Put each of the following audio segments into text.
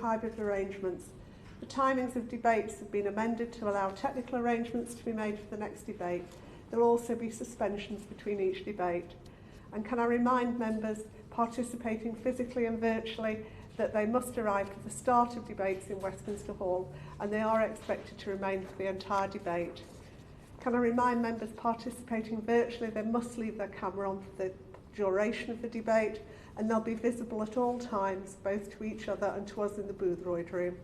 hybrid arrangements. The timings of debates have been amended to allow technical arrangements to be made for the next debate. There will also be suspensions between each debate. And can I remind members participating physically and virtually that they must arrive for the start of debates in Westminster Hall, and they are expected to remain for the entire debate. Can I remind members participating virtually they must leave their camera on for the duration of the debate, and they'll be visible at all times, both to each other and to us in the Boothroyd room.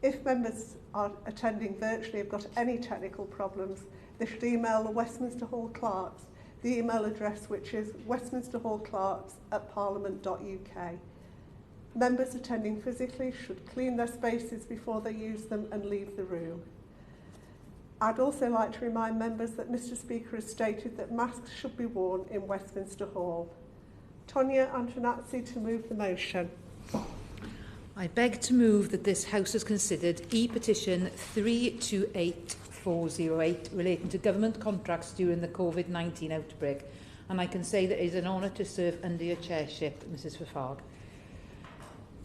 If members are attending virtually have got any technical problems, they should email the Westminster Hall clerks, the email address which is westminsterhallclerks@parliament.uk. Members attending physically should clean their spaces before they use them and leave the room. I'd also like to remind members that Mr Speaker has stated that masks should be worn in Westminster Hall. Tonia Antonazzi to move the motion. I beg to move that this House has considered E-Petition 328408 relating to government contracts during the Covid-19 outbreak, and I can say that it is an honour to serve under your chairship, Mrs Verfarg.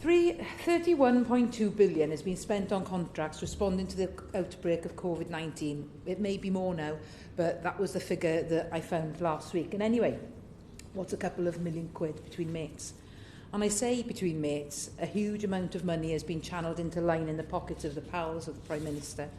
31.2 billion has been spent on contracts responding to the outbreak of Covid-19. It may be more now, but that was the figure that I found last week. And anyway, what's a couple of million quid between mates? And I say between mates, a huge amount of money has been channelled into lining the pockets of the pals of the Prime Minister,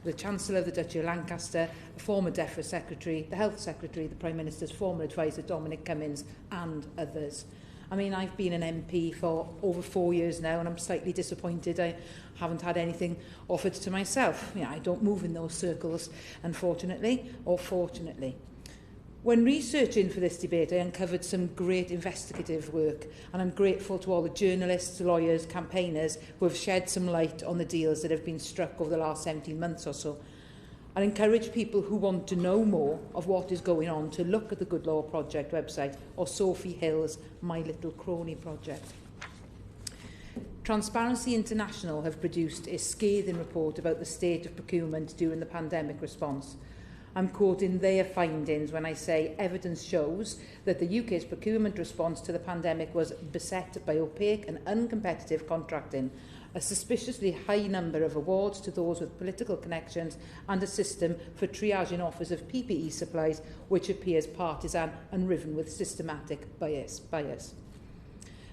the Chancellor of the Duchy of Lancaster, a former DEFRA Secretary, the Health Secretary, the Prime Minister's former advisor Dominic Cummings, and others. I mean, I've been an MP for over 4 years now, and I'm slightly disappointed I haven't had anything offered to myself. I don't move in those circles, unfortunately, or fortunately. When researching for this debate, I uncovered some great investigative work, and I'm grateful to all the journalists, lawyers, campaigners who have shed some light on the deals that have been struck over the last 17 months or so. I encourage people who want to know more of what is going on to look at the Good Law Project website or Sophie Hill's My Little Crony project. Transparency International have produced a scathing report about the state of procurement during the pandemic response. I'm quoting their findings when I say evidence shows that the UK's procurement response to the pandemic was beset by opaque and uncompetitive contracting, a suspiciously high number of awards to those with political connections, and a system for triaging offers of PPE supplies which appears partisan and riven with systematic bias.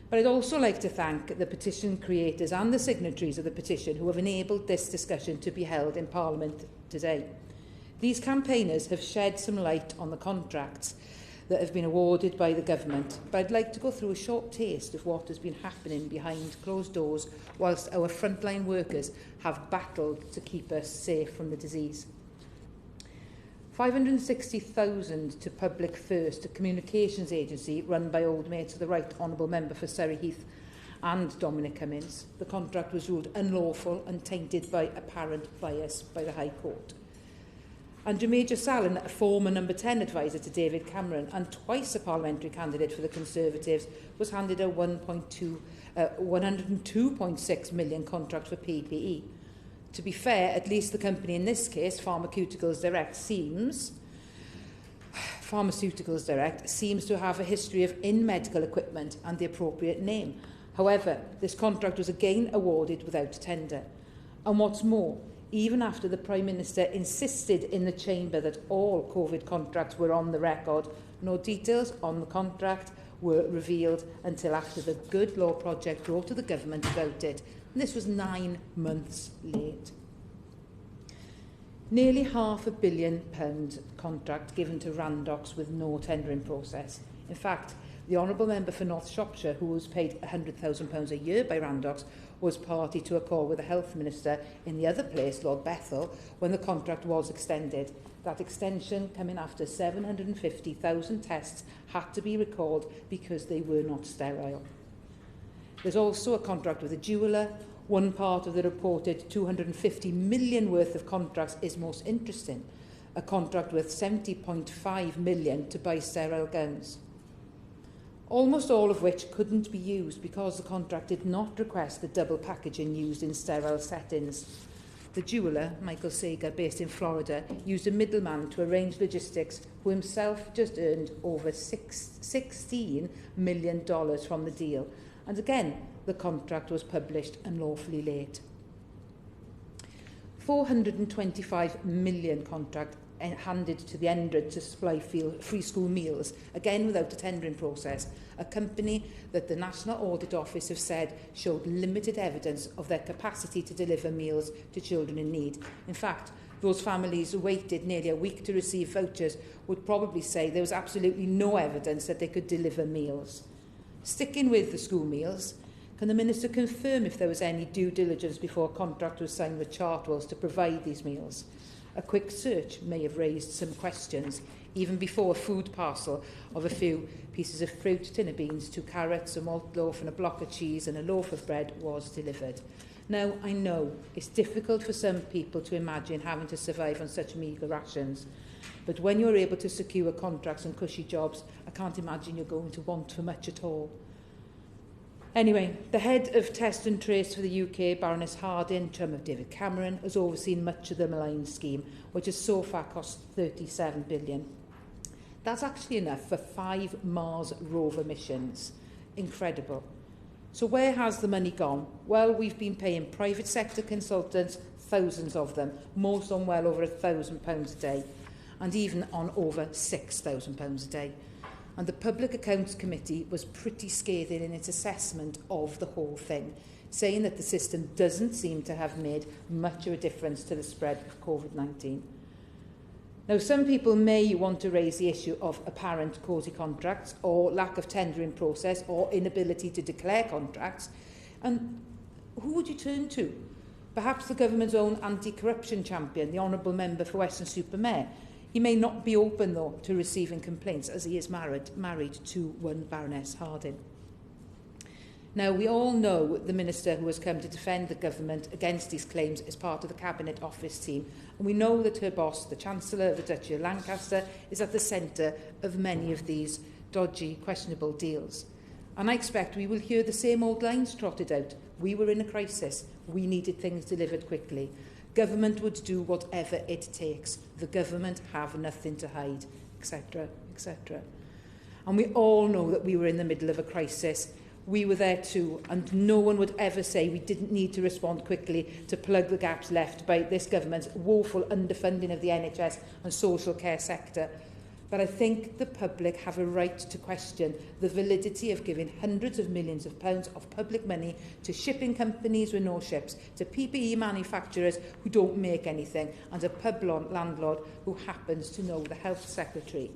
But I'd also like to thank the petition creators and the signatories of the petition who have enabled this discussion to be held in Parliament today. These campaigners have shed some light on the contracts that have been awarded by the government, but I'd like to go through a short taste of what has been happening behind closed doors whilst our frontline workers have battled to keep us safe from the disease. 560,000 to Public First, a communications agency run by old mates of the Right Honourable Member for Surrey Heath and Dominic Cummings. The contract was ruled unlawful and tainted by apparent bias by the High Court. Andrew Major Sallin, a former number 10 advisor to David Cameron and twice a parliamentary candidate for the Conservatives, was handed a 102.6 million contract for PPE. To be fair, at least the company in this case, Pharmaceuticals Direct, seems to have a history of in-medical equipment and the appropriate name. However, this contract was again awarded without tender. And what's more, even after the Prime Minister insisted in the Chamber that all COVID contracts were on the record, no details on the contract were revealed until after the Good Law Project wrote to the government about it. And this was 9 months late. Nearly £500 million contract given to Randox with no tendering process. In fact, the Honourable Member for North Shropshire, who was paid £100,000 a year by Randox, was party to a call with the Health Minister in the other place, Lord Bethel, when the contract was extended. That extension coming after 750,000 tests had to be recalled because they were not sterile. There's also a contract with a jeweller. One part of the reported 250 million worth of contracts is most interesting. A contract worth 70.5 million to buy sterile gowns. Almost all of which couldn't be used because the contract did not request the double packaging used in sterile settings. The jeweller, Michael Sager, based in Florida, used a middleman to arrange logistics who himself just earned over $16 million from the deal. And again, the contract was published unlawfully late. 425 million contract handed to the NRID to supply free school meals, again without a tendering process, a company that the National Audit Office have said showed limited evidence of their capacity to deliver meals to children in need. In fact, those families who waited nearly a week to receive vouchers would probably say there was absolutely no evidence that they could deliver meals. Sticking with the school meals, can the Minister confirm if there was any due diligence before a contract was signed with Chartwells to provide these meals? A quick search may have raised some questions, even before a food parcel of a few pieces of fruit, tin of beans, 2 carrots, a malt loaf and a block of cheese and a loaf of bread was delivered. Now, I know it's difficult for some people to imagine having to survive on such meagre rations, but when you're able to secure contracts and cushy jobs, I can't imagine you're going to want for much at all. Anyway, the head of Test and Trace for the UK, Baroness Harding, chum of David Cameron, has overseen much of the maligned scheme, which has so far cost £37 billion. That's actually enough for 5 Mars rover missions. Incredible. So where has the money gone? Well, we've been paying private sector consultants, thousands of them, most on well over £1,000 a day, and even on over £6,000 a day. And the Public Accounts Committee was pretty scathing in its assessment of the whole thing, saying that the system doesn't seem to have made much of a difference to the spread of Covid-19. Now, some people may want to raise the issue of apparent cosy contracts or lack of tendering process or inability to declare contracts. And who would you turn to? Perhaps the government's own anti-corruption champion, the Honourable Member for Weston-super-Mare. He may not be open, though, to receiving complaints, as he is married to one Baroness Harding. Now, we all know the Minister who has come to defend the government against these claims is part of the Cabinet Office team, and we know that her boss, the Chancellor of the Duchy of Lancaster, is at the centre of many of these dodgy, questionable deals. And I expect we will hear the same old lines trotted out. We were in a crisis. We needed things delivered quickly. Government would do whatever it takes. The government have nothing to hide, etc., etc. And we all know that we were in the middle of a crisis. We were there too, and no one would ever say we didn't need to respond quickly to plug the gaps left by this government's woeful underfunding of the NHS and social care sector. But I think the public have a right to question the validity of giving hundreds of millions of pounds of public money to shipping companies with no ships, to PPE manufacturers who don't make anything, and a pub landlord who happens to know the Health Secretary.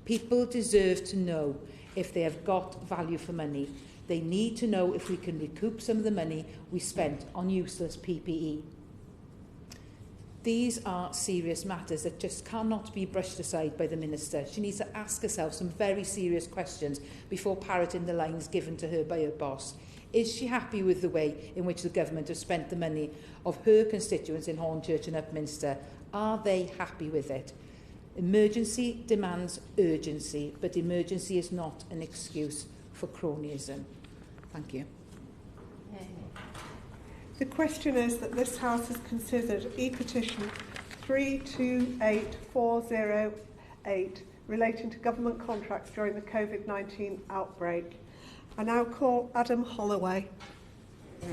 People deserve to know if they have got value for money. They need to know if we can recoup some of the money we spent on useless PPE. These are serious matters that just cannot be brushed aside by the Minister. She needs to ask herself some very serious questions before parroting the lines given to her by her boss. Is she happy with the way in which the government has spent the money of her constituents in Hornchurch and Upminster? Are they happy with it? Emergency demands urgency, but emergency is not an excuse for cronyism. Thank you. The question is that this House has considered E-Petition 328408 relating to government contracts during the Covid-19 outbreak. I now call Adam Holloway.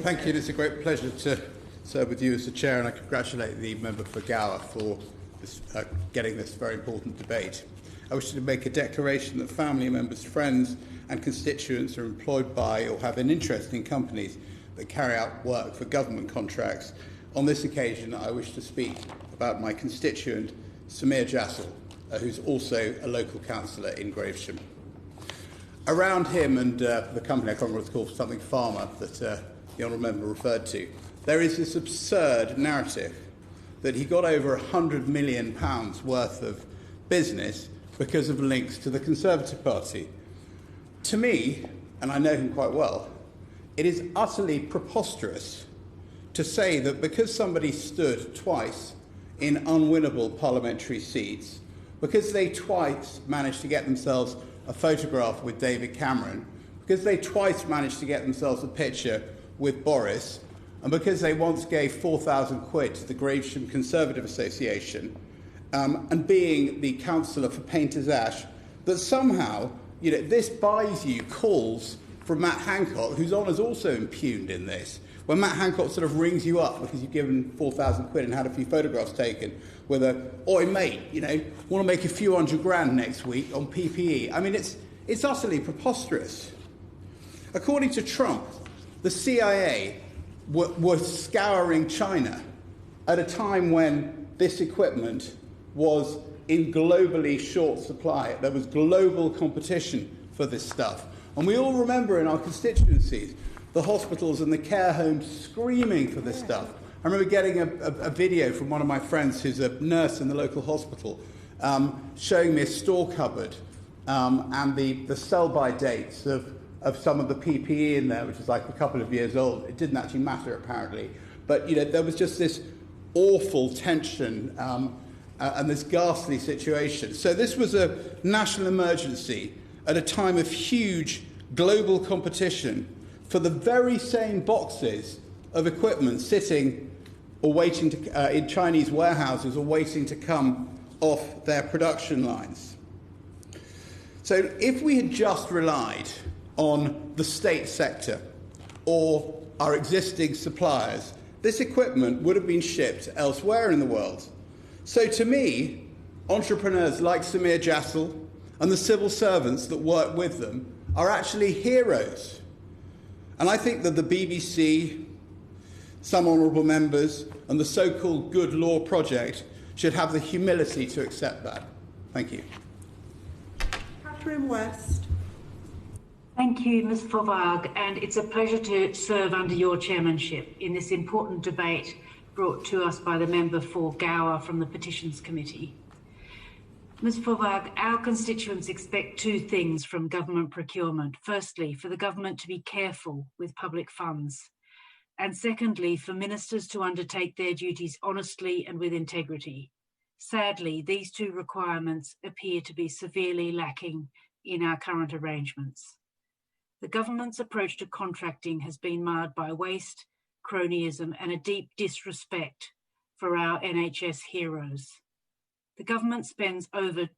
Thank you. It's a great pleasure to serve with you as the Chair, and I congratulate the member for Gower for this, getting this very important debate. I wish to make a declaration that family members, friends and constituents are employed by or have an interest in companies that carry out work for government contracts. On this occasion, I wish to speak about my constituent, Samir Jassel, who's also a local councillor in Gravesham. Around him and the company, I can't remember what it's called, something Farmer, that the Honourable Member referred to, there is this absurd narrative that he got over £100 million worth of business because of links to the Conservative Party. To me, and I know him quite well, it is utterly preposterous to say that because somebody stood twice in unwinnable parliamentary seats, because they twice managed to get themselves a photograph with David Cameron, because they twice managed to get themselves a picture with Boris, and because they once gave £4,000 to the Gravesham Conservative Association, and being the councillor for Painters Ash, that somehow, this buys you calls from Matt Hancock, whose honour is also impugned in this. When Matt Hancock sort of rings you up because you've given 4,000 quid and had a few photographs taken with a, oi mate, you know, want to make a few $100,000 next week on PPE. I mean, it's utterly preposterous. According to Trump, the CIA were scouring China at a time when this equipment was in globally short supply. There was global competition for this stuff. And we all remember in our constituencies the hospitals and the care homes screaming for this stuff. I remember getting a video from one of my friends who's a nurse in the local hospital showing me a store cupboard and the sell-by dates of some of the PPE in there, which is like a couple of years old. It didn't actually matter, apparently. But, you know, there was just this awful tension and this ghastly situation. So this was a national emergency at a time of huge global competition for the very same boxes of equipment sitting or waiting to, in Chinese warehouses or waiting to come off their production lines. So if we had just relied on the state sector or our existing suppliers, this equipment would have been shipped elsewhere in the world. So to me, entrepreneurs like Samir Jassal and the civil servants that work with them are actually heroes. And I think that the BBC, some honourable members, and the so-called Good Law Project should have the humility to accept that. Thank you. Catherine West. Thank you, Ms Fauvergue, and it's a pleasure to serve under your chairmanship in this important debate brought to us by the member for Gower from the Petitions Committee. Ms Fauvergue, our constituents expect two things from government procurement. Firstly, for the government to be careful with public funds, and secondly, for ministers to undertake their duties honestly and with integrity. Sadly, these two requirements appear to be severely lacking in our current arrangements. The government's approach to contracting has been marred by waste, cronyism, and a deep disrespect for our NHS heroes. The government spends over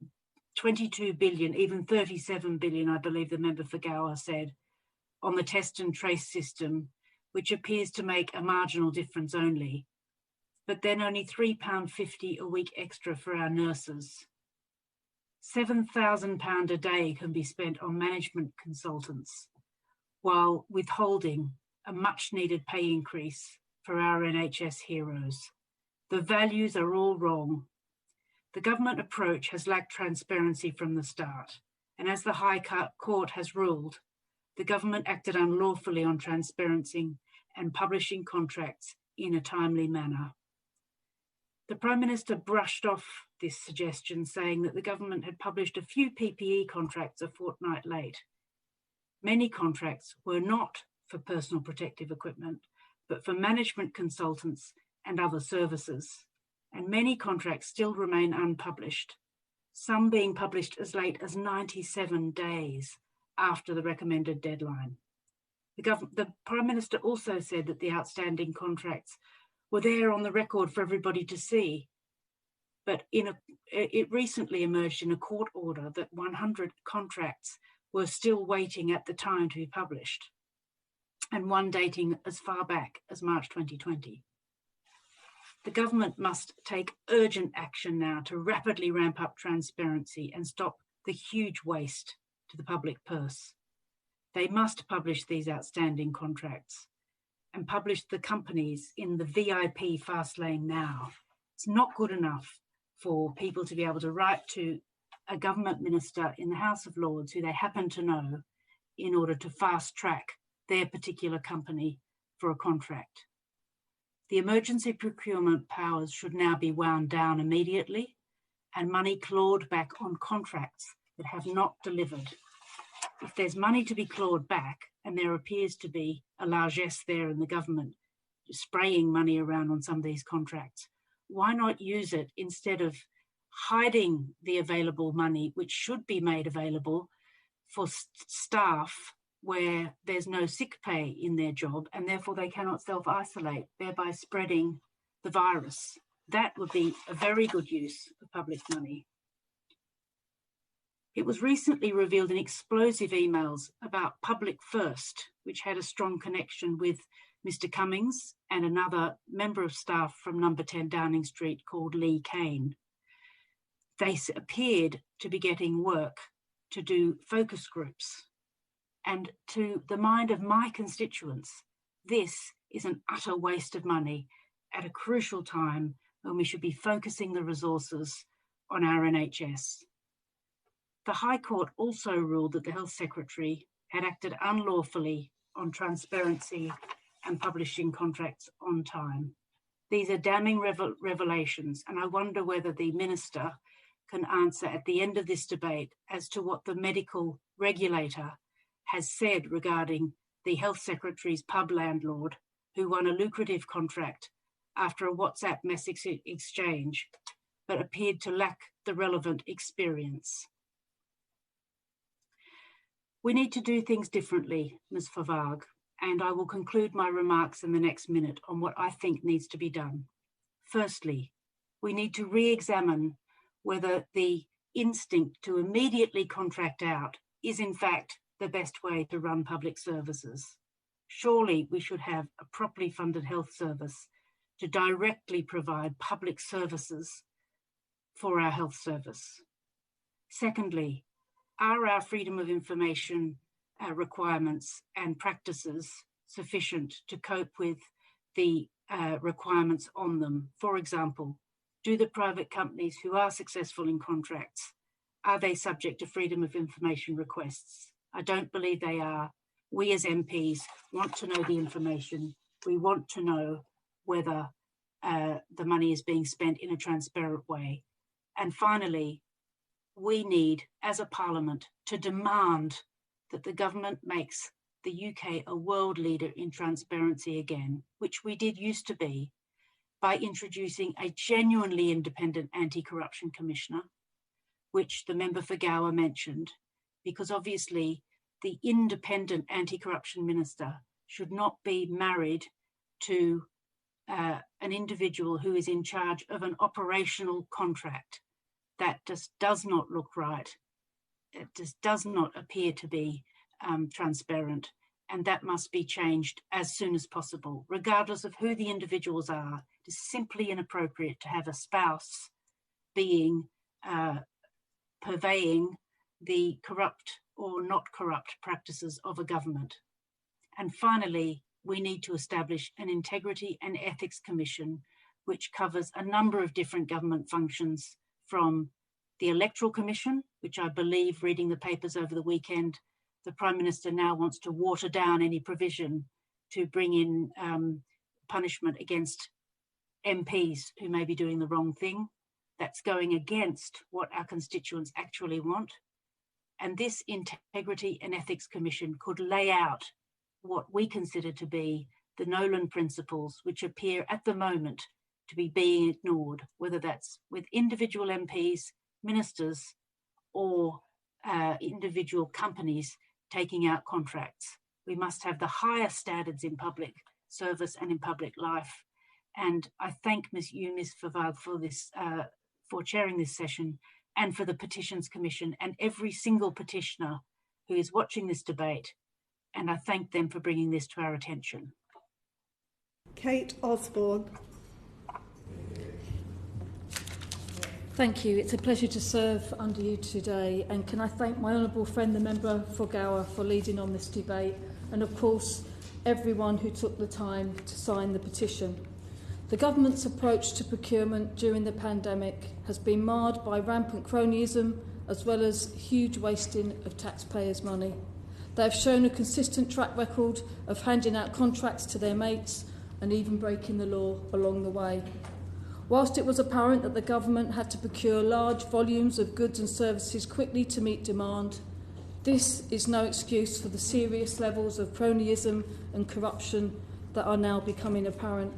22 billion, even 37 billion, I believe the member for Gower said, on the test and trace system, which appears to make a marginal difference only, but then only £3.50 a week extra for our nurses. £7,000 a day can be spent on management consultants, while withholding a much-needed pay increase for our NHS heroes. The values are all wrong. The government approach has lacked transparency from the start, and as the High Court has ruled, the government acted unlawfully on transparency and publishing contracts in a timely manner. The Prime Minister brushed off this suggestion, saying that the government had published a few PPE contracts a fortnight late. Many contracts were not for personal protective equipment, but for management consultants and other services. And many contracts still remain unpublished, some being published as late as 97 days after the recommended deadline. The Prime Minister also said that the outstanding contracts were there on the record for everybody to see, but it recently emerged in a court order that 100 contracts were still waiting at the time to be published, and one dating as far back as March 2020. The government must take urgent action now to rapidly ramp up transparency and stop the huge waste to the public purse. They must publish these outstanding contracts and publish the companies in the VIP fast lane now. It's not good enough for people to be able to write to a government minister in the House of Lords who they happen to know in order to fast track their particular company for a contract. The emergency procurement powers should now be wound down immediately and money clawed back on contracts that have not delivered. If there's money to be clawed back, and there appears to be a largesse there in the government spraying money around on some of these contracts, why not use it instead of hiding the available money, which should be made available for staff where there's no sick pay in their job and therefore they cannot self-isolate, thereby spreading the virus. That would be a very good use of public money. It was recently revealed in explosive emails about Public First, which had a strong connection with Mr. Cummings and another member of staff from number 10 Downing Street called Lee Kane. They appeared to be getting work to do focus groups. And to the mind of my constituents, this is an utter waste of money at a crucial time when we should be focusing the resources on our NHS. The High Court also ruled that the Health Secretary had acted unlawfully on transparency and publishing contracts on time. These are damning revelations, and I wonder whether the Minister can answer at the end of this debate as to what the medical regulator has said regarding the Health Secretary's pub landlord who won a lucrative contract after a WhatsApp message exchange, but appeared to lack the relevant experience. We need to do things differently, Ms. Favag, and I will conclude my remarks in the next minute on what I think needs to be done. Firstly, we need to re-examine whether the instinct to immediately contract out is in fact the best way to run public services. Surely we should have a properly funded health service to directly provide public services for our health service. Secondly, are our freedom of information requirements and practices sufficient to cope with the requirements on them? For example, do the private companies who are successful in contracts, are they subject to freedom of information requests? I don't believe they are. We as MPs want to know the information. We want to know whether the money is being spent in a transparent way. And finally, we need, as a parliament, to demand that the government makes the UK a world leader in transparency again, which we did used to be, by introducing a genuinely independent anti-corruption commissioner, which the member for Gower mentioned, because obviously the independent anti-corruption minister should not be married to an individual who is in charge of an operational contract. That just does not look right. It just does not appear to be transparent, and that must be changed as soon as possible, regardless of who the individuals are. It is simply inappropriate to have a spouse being purveying the corrupt or not corrupt practices of a government. And finally, we need to establish an Integrity and Ethics Commission, which covers a number of different government functions, from the Electoral Commission, which I believe, reading the papers over the weekend, the Prime Minister now wants to water down any provision to bring in punishment against MPs who may be doing the wrong thing. That's going against what our constituents actually want. And this Integrity and Ethics Commission could lay out what we consider to be the Nolan principles, which appear at the moment to be being ignored, whether that's with individual MPs, ministers, or individual companies taking out contracts. We must have the highest standards in public service and in public life. And I thank Ms. Favag for this, for chairing this session, and for the Petitions Commission and every single petitioner who is watching this debate. And I thank them for bringing this to our attention. Kate Osborne. Thank you. It's a pleasure to serve under you today. And can I thank my honourable friend, the member for Gower, for leading on this debate, and of course, everyone who took the time to sign the petition. The government's approach to procurement during the pandemic has been marred by rampant cronyism as well as huge wasting of taxpayers' money. They have shown a consistent track record of handing out contracts to their mates and even breaking the law along the way. Whilst it was apparent that the government had to procure large volumes of goods and services quickly to meet demand, this is no excuse for the serious levels of cronyism and corruption that are now becoming apparent.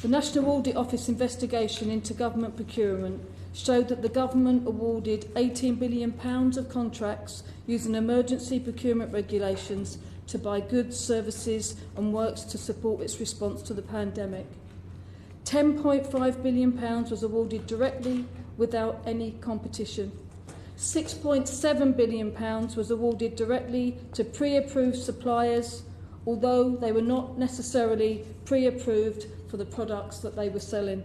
The National Audit Office investigation into government procurement showed that the government awarded £18 billion of contracts using emergency procurement regulations to buy goods, services and works to support its response to the pandemic. £10.5 billion was awarded directly without any competition. £6.7 billion was awarded directly to pre-approved suppliers, although they were not necessarily pre-approved for the products that they were selling.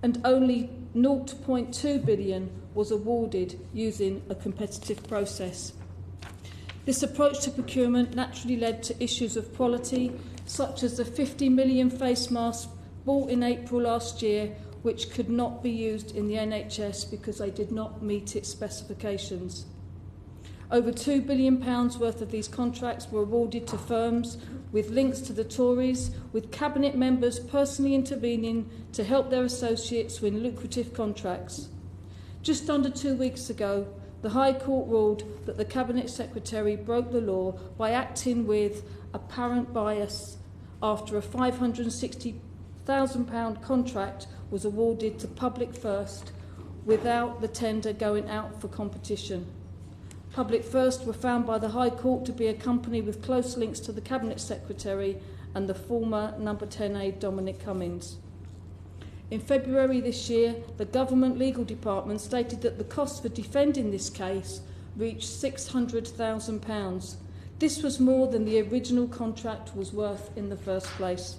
And only £0.2 billion was awarded using a competitive process. This approach to procurement naturally led to issues of quality, such as the 50 million face masks bought in April last year, which could not be used in the NHS because they did not meet its specifications. Over £2 billion worth of these contracts were awarded to firms with links to the Tories, with Cabinet members personally intervening to help their associates win lucrative contracts. Just under 2 weeks ago, the High Court ruled that the Cabinet Secretary broke the law by acting with apparent bias after a £560,000 contract was awarded to Public First without the tender going out for competition. Public First were found by the High Court to be a company with close links to the Cabinet Secretary and the former Number 10A Dominic Cummings. In February this year, the Government Legal Department stated that the cost for defending this case reached £600,000. This was more than the original contract was worth in the first place.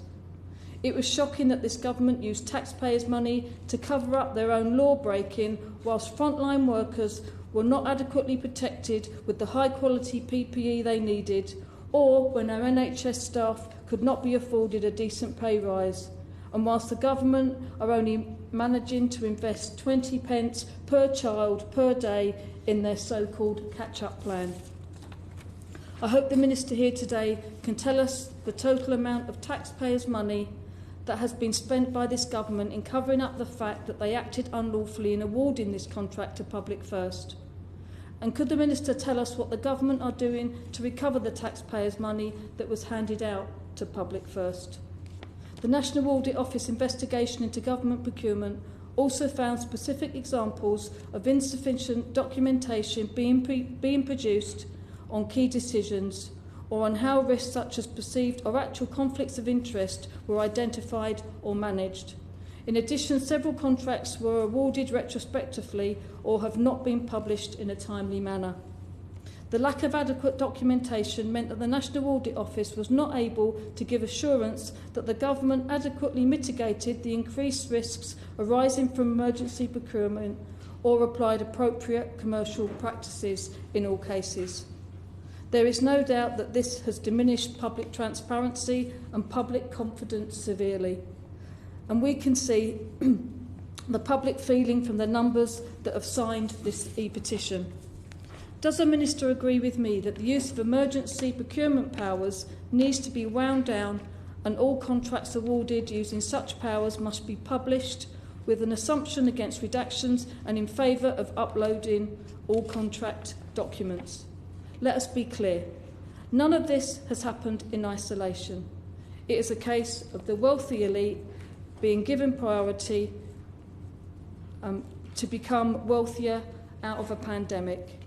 It was shocking that this government used taxpayers' money to cover up their own law-breaking, whilst frontline workers were not adequately protected with the high-quality PPE they needed, or when our NHS staff could not be afforded a decent pay rise. And whilst the government are only managing to invest 20 pence per child per day in their so-called catch-up plan. I hope the Minister here today can tell us the total amount of taxpayers' money that has been spent by this government in covering up the fact that they acted unlawfully in awarding this contract to Public First. And could the Minister tell us what the government are doing to recover the taxpayers' money that was handed out to Public First? The National Audit Office investigation into government procurement also found specific examples of insufficient documentation being produced on key decisions, or on how risks such as perceived or actual conflicts of interest were identified or managed. In addition, several contracts were awarded retrospectively or have not been published in a timely manner. The lack of adequate documentation meant that the National Audit Office was not able to give assurance that the government adequately mitigated the increased risks arising from emergency procurement or applied appropriate commercial practices in all cases. There is no doubt that this has diminished public transparency and public confidence severely. And we can see the public feeling from the numbers that have signed this e-petition. Does the Minister agree with me that the use of emergency procurement powers needs to be wound down and all contracts awarded using such powers must be published with an assumption against redactions and in favour of uploading all contract documents? Let us be clear. None of this has happened in isolation. It is a case of the wealthy elite being given priority to become wealthier out of a pandemic.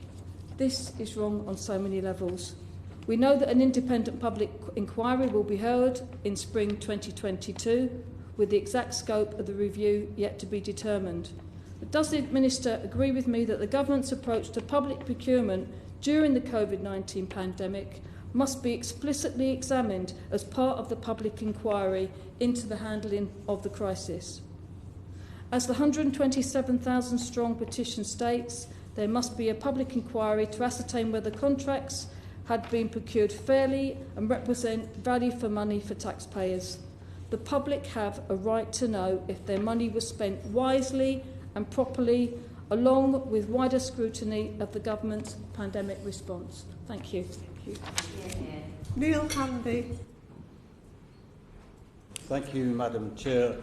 This is wrong on so many levels. We know that an independent public inquiry will be held in spring 2022, with the exact scope of the review yet to be determined. But does the Minister agree with me that the government's approach to public procurement during the Covid-19 pandemic must be explicitly examined as part of the public inquiry into the handling of the crisis? As the 127,000-strong petition states, there must be a public inquiry to ascertain whether contracts had been procured fairly and represent value for money for taxpayers. The public have a right to know if their money was spent wisely and properly, along with wider scrutiny of the government's pandemic response. Thank you. Neil Handy. Thank you, Madam Chair.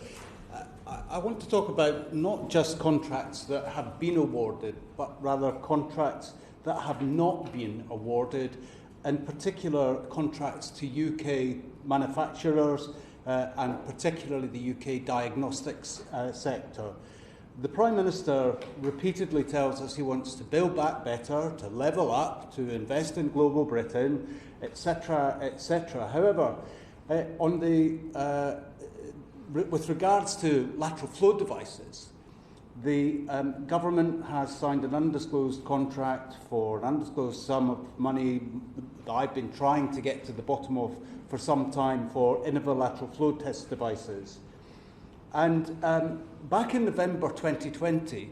I want to talk about not just contracts that have been awarded, but rather contracts that have not been awarded, in particular contracts to UK manufacturers and particularly the UK diagnostics sector. The Prime Minister repeatedly tells us he wants to build back better, to level up, to invest in global Britain, etc., etc. However, with regards to lateral flow devices, the government has signed an undisclosed contract for an undisclosed sum of money that I've been trying to get to the bottom of for some time for innovative lateral flow test devices. And back in November 2020,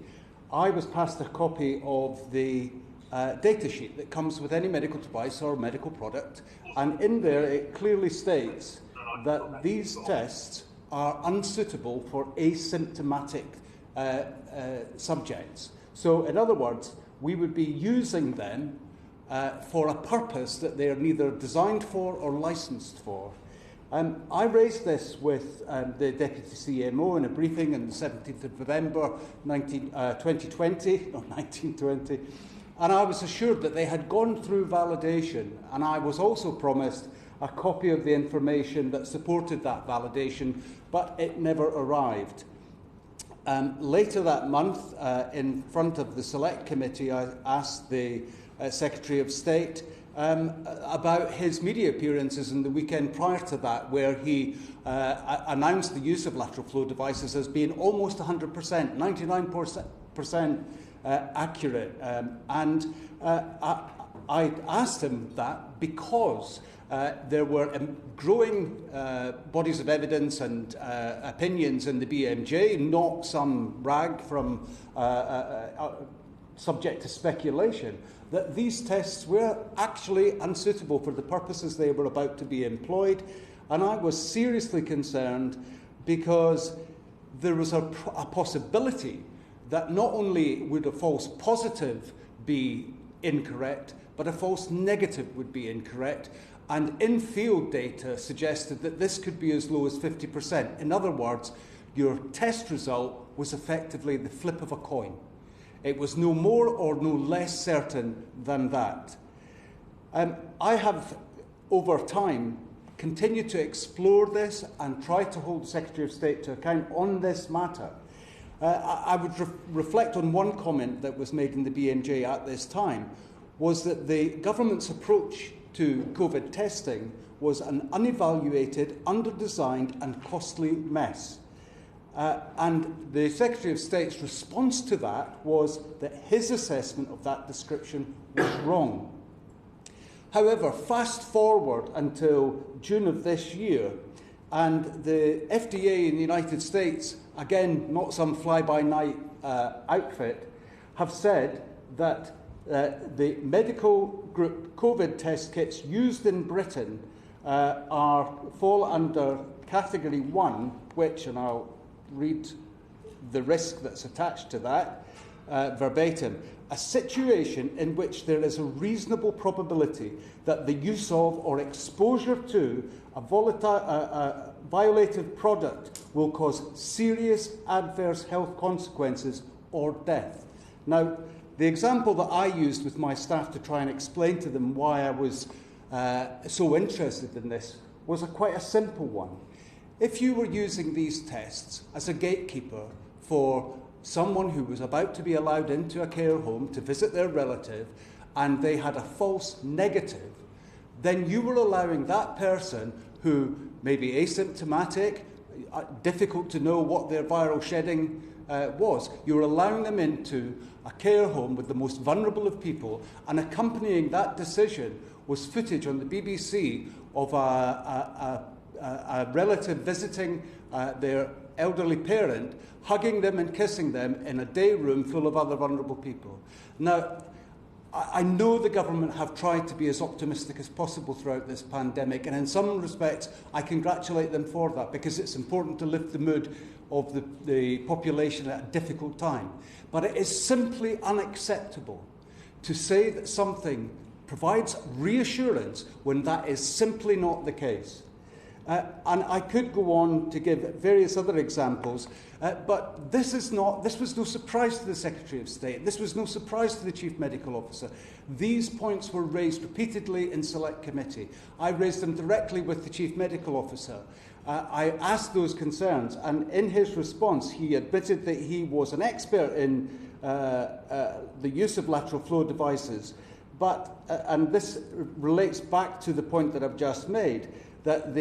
I was passed a copy of the data sheet that comes with any medical device or medical product, and in there it clearly states that these tests are unsuitable for asymptomatic subjects. So, in other words, we would be using them for a purpose that they are neither designed for or licensed for. I raised this with the Deputy CMO in a briefing on the 17th of November 1920, and I was assured that they had gone through validation, and I was also promised a copy of the information that supported that validation, but it never arrived. Later that month, in front of the Select Committee, I asked the Secretary of State about his media appearances in the weekend prior to that, where he announced the use of lateral flow devices as being almost 100%, 99% accurate. And I asked him that because there were growing bodies of evidence and opinions in the BMJ, not some rag from subject to speculation, that these tests were actually unsuitable for the purposes they were about to be employed. And I was seriously concerned because there was a possibility that not only would a false positive be incorrect, but a false negative would be incorrect. And in-field data suggested that this could be as low as 50%. In other words, your test result was effectively the flip of a coin. It was no more or no less certain than that. I have, over time, continued to explore this and try to hold the Secretary of State to account on this matter. I would reflect on one comment that was made in the BMJ at this time, was that the government's approach to COVID testing was an unevaluated, under-designed and costly mess. And the Secretary of State's response to that was that his assessment of that description was wrong. However, fast forward until June of this year, and the FDA in the United States, again, not some fly-by-night outfit, have said that the medical group COVID test kits used in Britain fall under Category 1, which, and I'll read the risk that's attached to that verbatim, a situation in which there is a reasonable probability that the use of or exposure to a violative product will cause serious adverse health consequences or death. Now, the example that I used with my staff to try and explain to them why I was so interested in this was quite a simple one. If you were using these tests as a gatekeeper for someone who was about to be allowed into a care home to visit their relative and they had a false negative, then you were allowing that person who may be asymptomatic, difficult to know what their viral shedding was, you were allowing them into a care home with the most vulnerable of people, and accompanying that decision was footage on the BBC of a relative visiting their elderly parent, hugging them and kissing them in a day room full of other vulnerable people. Now, I know the government have tried to be as optimistic as possible throughout this pandemic, and in some respects I congratulate them for that, because it's important to lift the mood of the population at a difficult time. But it is simply unacceptable to say that something provides reassurance when that is simply not the case. And I could go on to give various other examples, but this was no surprise to the Secretary of State. This was no surprise to the Chief Medical Officer. These points were raised repeatedly in Select Committee. I raised them directly with the Chief Medical Officer. I asked those concerns, and in his response, he admitted that he was an expert in the use of lateral flow devices. But, and this relates back to the point that I've just made, that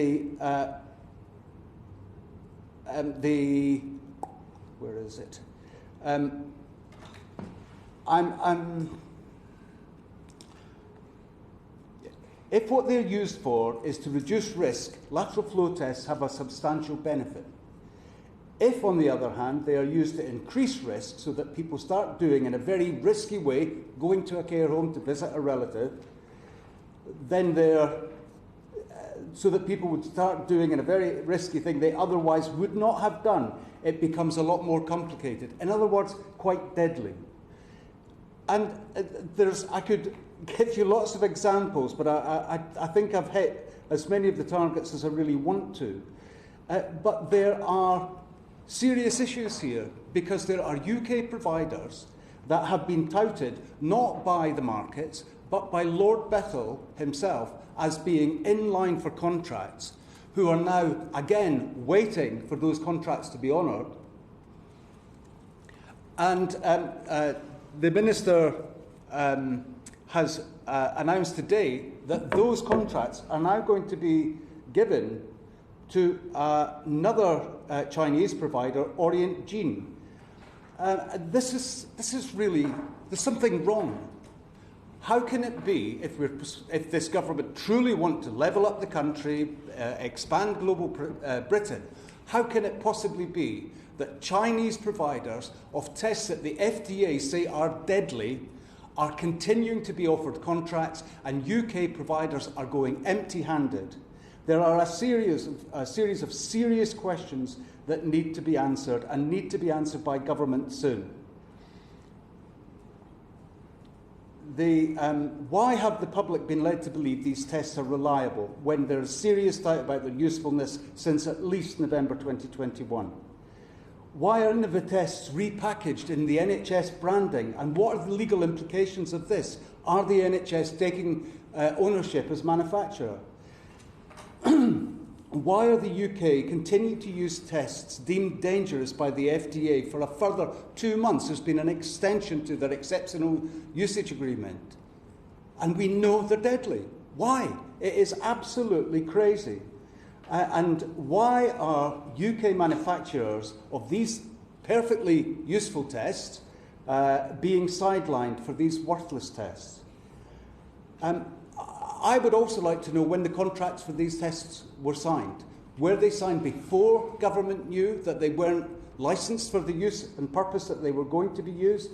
If what they're used for is to reduce risk, lateral flow tests have a substantial benefit. If, on the other hand, they are used to increase risk so that people start doing in a very risky way, going to a care home to visit a relative, then so that people would start doing in a very risky thing they otherwise would not have done, it becomes a lot more complicated. In other words, quite deadly. And I could give you lots of examples, but I think I've hit as many of the targets as I really want to. But there are serious issues here, because there are UK providers that have been touted not by the markets but by Lord Bethell himself as being in line for contracts, who are now again waiting for those contracts to be honoured. And the Minister has announced today that those contracts are now going to be given to another Chinese provider, Orient Gene. This is really, there's something wrong. How can it be, if this government truly want to level up the country, expand global Britain, how can it possibly be that Chinese providers of tests that the FDA say are deadly are continuing to be offered contracts and UK providers are going empty-handed? There are a series of serious questions that need to be answered, and need to be answered by government soon. Why have the public been led to believe these tests are reliable when there is serious doubt about their usefulness since at least November 2021? Why are none of the tests repackaged in the NHS branding, and what are the legal implications of this? Are the NHS taking ownership as manufacturer? Why are the UK continuing to use tests deemed dangerous by the FDA for a further 2 months? There's been an extension to their exceptional usage agreement. And we know they're deadly. Why? It is absolutely crazy. And why are UK manufacturers of these perfectly useful tests being sidelined for these worthless tests? I would also like to know when the contracts for these tests were signed. Were they signed before government knew that they weren't licensed for the use and purpose that they were going to be used?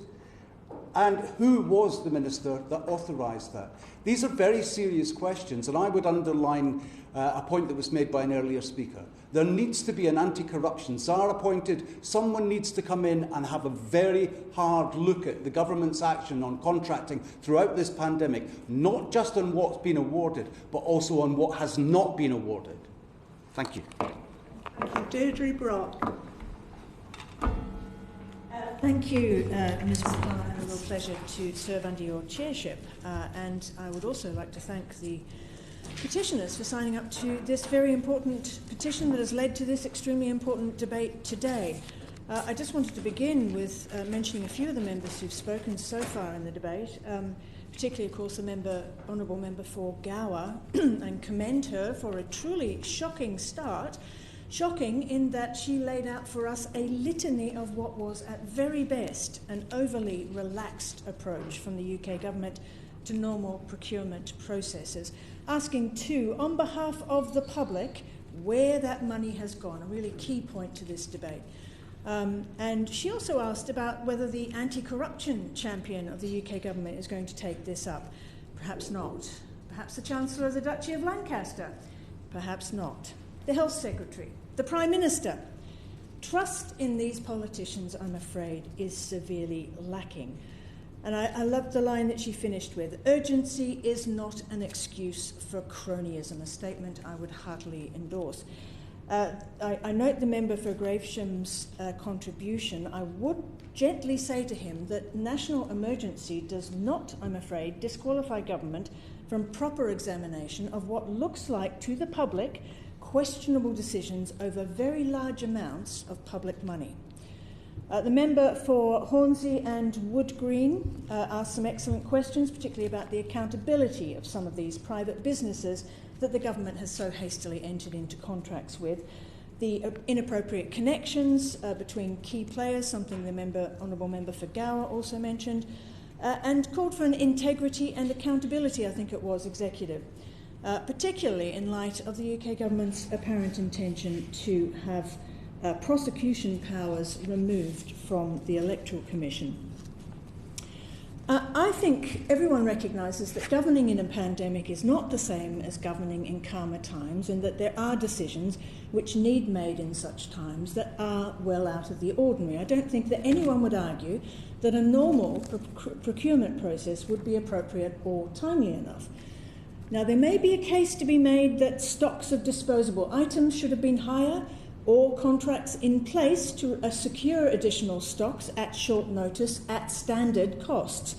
And who was the minister that authorised that? These are very serious questions, and I would underline a point that was made by an earlier speaker. There needs to be an anti-corruption czar appointed. Someone needs to come in and have a very hard look at the government's action on contracting throughout this pandemic, not just on what's been awarded, but also on what has not been awarded. Thank you. Thank you. Deirdre Brock. Thank you, Ms. McDonald. It's a real pleasure to serve under your chairship. And I would also like to thank the petitioners for signing up to this very important petition that has led to this extremely important debate today. I just wanted to begin with mentioning a few of the members who've spoken so far in the debate, particularly, of course, the Honourable Member for Gower, and commend her for a truly shocking start. Shocking in that she laid out for us a litany of what was, at very best, an overly relaxed approach from the UK government to normal procurement processes, asking too, on behalf of the public, where that money has gone, a really key point to this debate. And she also asked about whether the anti-corruption champion of the UK government is going to take this up. Perhaps not. Perhaps the Chancellor of the Duchy of Lancaster. Perhaps not. The Health Secretary. The Prime Minister. Trust in these politicians, I'm afraid, is severely lacking. And I love the line that she finished with. Urgency is not an excuse for cronyism, a statement I would heartily endorse. I note the member for Gravesham's contribution. I would gently say to him that national emergency does not, I'm afraid, disqualify government from proper examination of what looks like, to the public, questionable decisions over very large amounts of public money. The member for Hornsey and Wood Green asked some excellent questions, particularly about the accountability of some of these private businesses that the government has so hastily entered into contracts with. the inappropriate connections between key players, something the Honourable Member for Gower also mentioned, and called for an integrity and accountability, I think it was, executive, particularly in light of the UK government's apparent intention to have prosecution powers removed from the Electoral Commission. I think everyone recognises that governing in a pandemic is not the same as governing in calmer times, and that there are decisions which need made in such times that are well out of the ordinary. I don't think that anyone would argue that a normal procurement process would be appropriate or timely enough. Now, there may be a case to be made that stocks of disposable items should have been higher, or contracts in place to secure additional stocks at short notice at standard costs.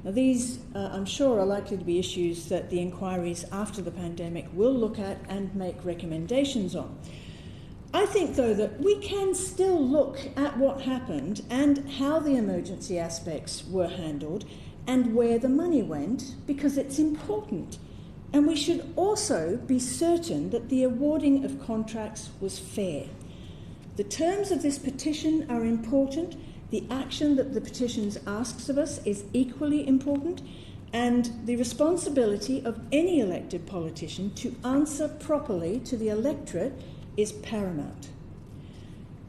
Now, these, I'm sure, are likely to be issues that the inquiries after the pandemic will look at and make recommendations on. I think, though, that we can still look at what happened and how the emergency aspects were handled and where the money went, because it's important. And we should also be certain that the awarding of contracts was fair. The terms of this petition are important. The action that the petition asks of us is equally important. And the responsibility of any elected politician to answer properly to the electorate is paramount.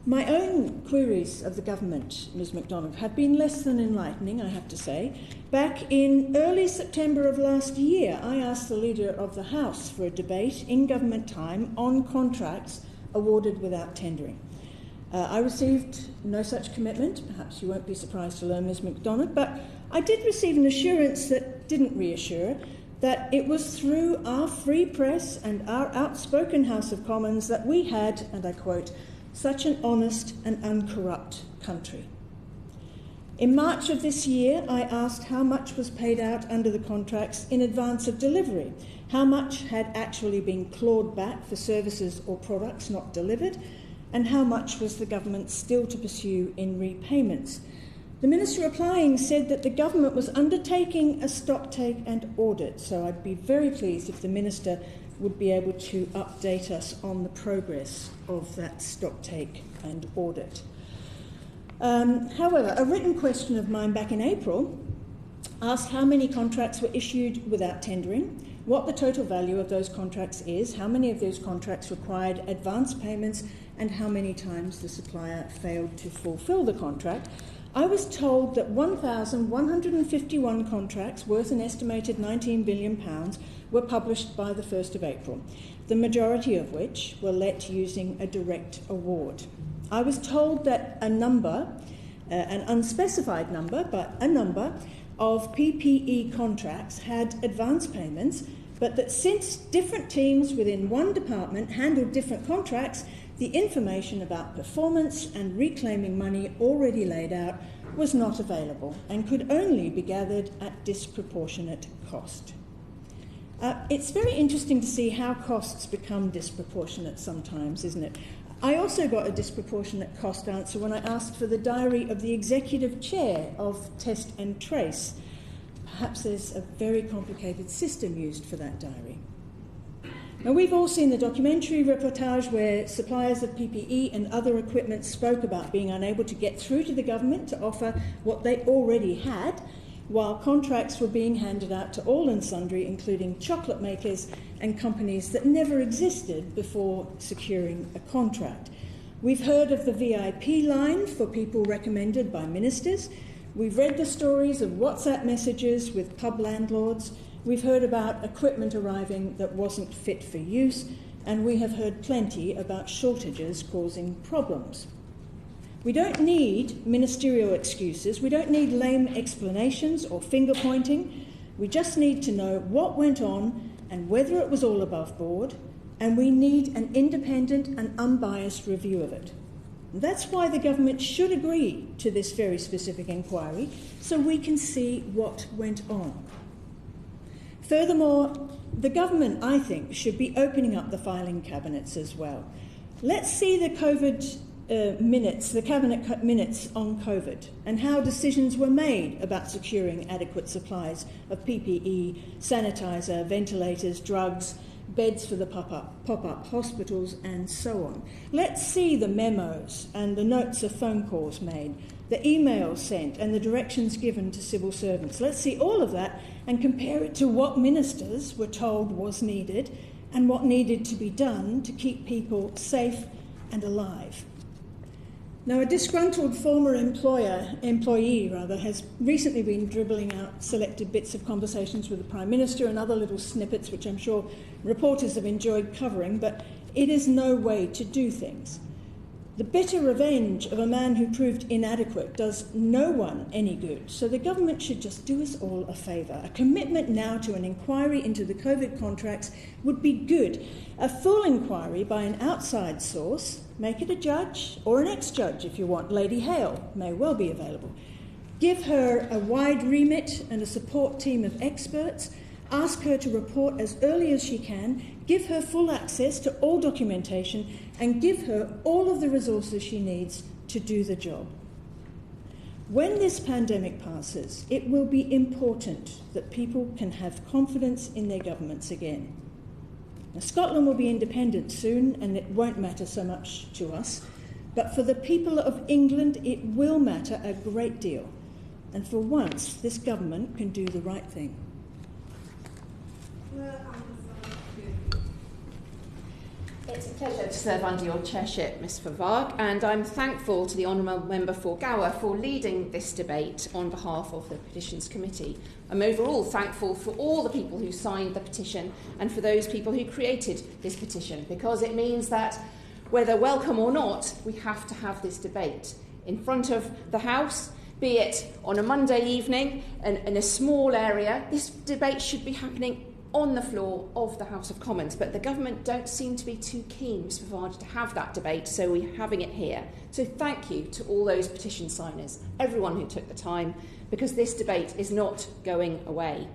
My own queries of the government, Ms MacDonald, have been less than enlightening, I have to say. Back in early September of last year, I asked the Leader of the House for a debate in government time on contracts awarded without tendering. I received no such commitment. Perhaps you won't be surprised to learn, Ms MacDonald, but I did receive an assurance that didn't reassure, that it was through our free press and our outspoken House of Commons that we had, and I quote, such an honest and uncorrupt country. In March of this year, I asked how much was paid out under the contracts in advance of delivery, how much had actually been clawed back for services or products not delivered, and how much was the government still to pursue in repayments. The Minister replying said that the government was undertaking a stocktake and audit, so I'd be very pleased if the Minister would be able to update us on the progress of that stocktake and audit. However, a written question of mine back in April asked how many contracts were issued without tendering, what the total value of those contracts is, how many of those contracts required advance payments, and how many times the supplier failed to fulfil the contract. I was told that 1,151 contracts worth an estimated £19 billion were published by the 1st of April, the majority of which were let using a direct award. I was told that a number, an unspecified number, but a number of PPE contracts had advance payments, but that since different teams within one department handled different contracts, the information about performance and reclaiming money already laid out was not available and could only be gathered at disproportionate cost. It's very interesting to see how costs become disproportionate sometimes, isn't it? I also got a disproportionate cost answer when I asked for the diary of the Executive Chair of Test and Trace. Perhaps there's a very complicated system used for that diary. Now, we've all seen the documentary reportage where suppliers of PPE and other equipment spoke about being unable to get through to the government to offer what they already had, while contracts were being handed out to all and sundry, including chocolate makers and companies that never existed before securing a contract. We've heard of the VIP line for people recommended by ministers. We've read the stories of WhatsApp messages with pub landlords. We've heard about equipment arriving that wasn't fit for use, and we have heard plenty about shortages causing problems. We don't need ministerial excuses. We don't need lame explanations or finger pointing. We just need to know what went on and whether it was all above board, and we need an independent and unbiased review of it. And that's why the government should agree to this very specific inquiry, so we can see what went on. Furthermore, the government, I think, should be opening up the filing cabinets as well. Let's see the COVID minutes, the cabinet minutes on COVID, and how decisions were made about securing adequate supplies of PPE, sanitizer, ventilators, drugs, beds for the pop-up hospitals, and so on. Let's see the memos and the notes of phone calls made, the emails sent and the directions given to civil servants. Let's see all of that and compare it to what ministers were told was needed and what needed to be done to keep people safe and alive. Now, a disgruntled former employee has recently been dribbling out selected bits of conversations with the Prime Minister and other little snippets, which I'm sure reporters have enjoyed covering, but it is no way to do things. The bitter revenge of a man who proved inadequate does no one any good, so the government should just do us all a favour. A commitment now to an inquiry into the COVID contracts would be good. A full inquiry by an outside source, make it a judge or an ex-judge if you want. Lady Hale may well be available. Give her a wide remit and a support team of experts. Ask her to report as early as she can. Give her full access to all documentation and give her all of the resources she needs to do the job. When this pandemic passes, it will be important that people can have confidence in their governments again. Now, Scotland will be independent soon, and it won't matter so much to us, but for the people of England, it will matter a great deal. And for once, this government can do the right thing. It's a pleasure to serve under your chairship, Ms Vervaag, and I'm thankful to the Honourable Member for Gower for leading this debate on behalf of the Petitions Committee. I'm overall thankful for all the people who signed the petition and for those people who created this petition, because it means that, whether welcome or not, we have to have this debate in front of the House, be it on a Monday evening in a small area. This debate should be happening on the floor of the House of Commons, but the government don't seem to be too keen, Ms Vervaag, to have that debate, so we're having it here. So thank you to all those petition signers, everyone who took the time, because this debate is not going away.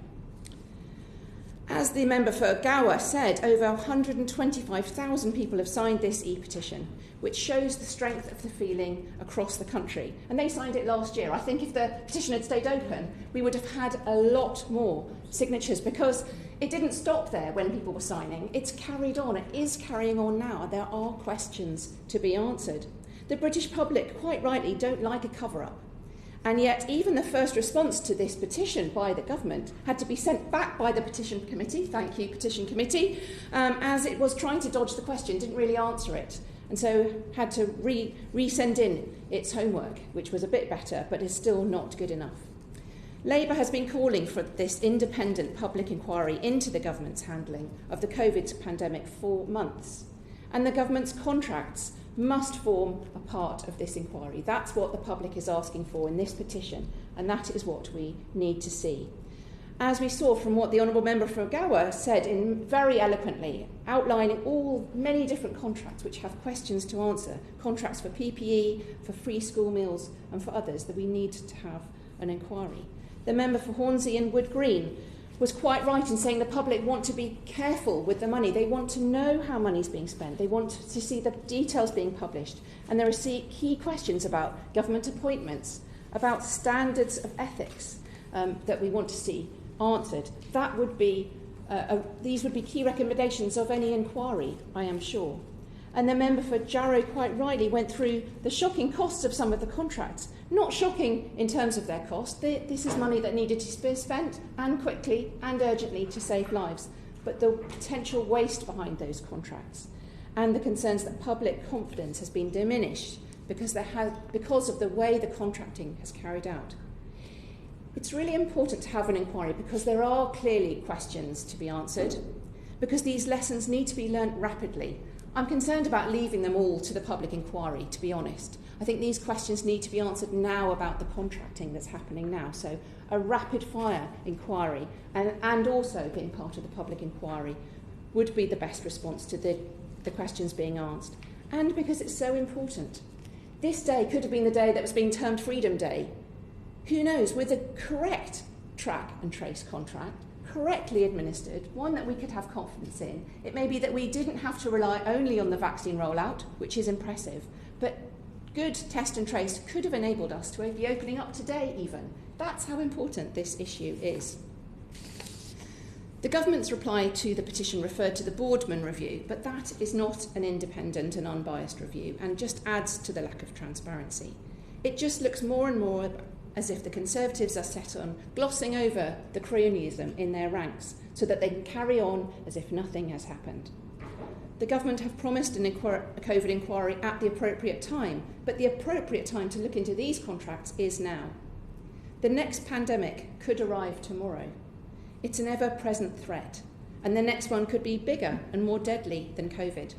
As the member for Gower said, over 125,000 people have signed this e-petition, which shows the strength of the feeling across the country. And they signed it last year. I think if the petition had stayed open, we would have had a lot more signatures, because it didn't stop there when people were signing. It's carried on. It is carrying on now. There are questions to be answered. The British public, quite rightly, don't like a cover-up. And yet even the first response to this petition by the government had to be sent back by the Petition Committee, thank you Petition Committee, as it was trying to dodge the question, didn't really answer it, and so had to resend in its homework, which was a bit better, but is still not good enough. Labour has been calling for this independent public inquiry into the government's handling of the COVID pandemic for months, and the government's contracts must form a part of this inquiry. That's what the public is asking for in this petition, and that is what we need to see. As we saw from what the Honourable Member for Gower said very eloquently, outlining many different contracts which have questions to answer, contracts for PPE, for free school meals and for others, that we need to have an inquiry. The member for Hornsey and Wood Green was quite right in saying the public want to be careful with the money. They want to know how money is being spent. They want to see the details being published. And there are key questions about government appointments, about standards of ethics that we want to see answered. That would be, these would be key recommendations of any inquiry, I am sure. And the member for Jarrow quite rightly went through the shocking costs of some of the contracts. Not shocking in terms of their cost. This is money that needed to be spent, and quickly and urgently, to save lives. But the potential waste behind those contracts, and the concerns that public confidence has been diminished because of the way the contracting has carried out. It's really important to have an inquiry because there are clearly questions to be answered, because these lessons need to be learnt rapidly. I'm concerned about leaving them all to the public inquiry, to be honest. I think these questions need to be answered now about the contracting that's happening now. So a rapid-fire inquiry and also being part of the public inquiry would be the best response to the questions being asked. And because it's so important. This day could have been the day that was being termed Freedom Day. Who knows, with a correct track and trace contract, correctly administered, one that we could have confidence in, it may be that we didn't have to rely only on the vaccine rollout, which is impressive, but good test and trace could have enabled us to be opening up today even. That's how important this issue is. The government's reply to the petition referred to the Boardman review, but that is not an independent and unbiased review and just adds to the lack of transparency. It just looks more and more as if the Conservatives are set on glossing over the cronyism in their ranks so that they can carry on as if nothing has happened. The government have promised a COVID inquiry at the appropriate time, but the appropriate time to look into these contracts is now. The next pandemic could arrive tomorrow. It's an ever-present threat, and the next one could be bigger and more deadly than COVID.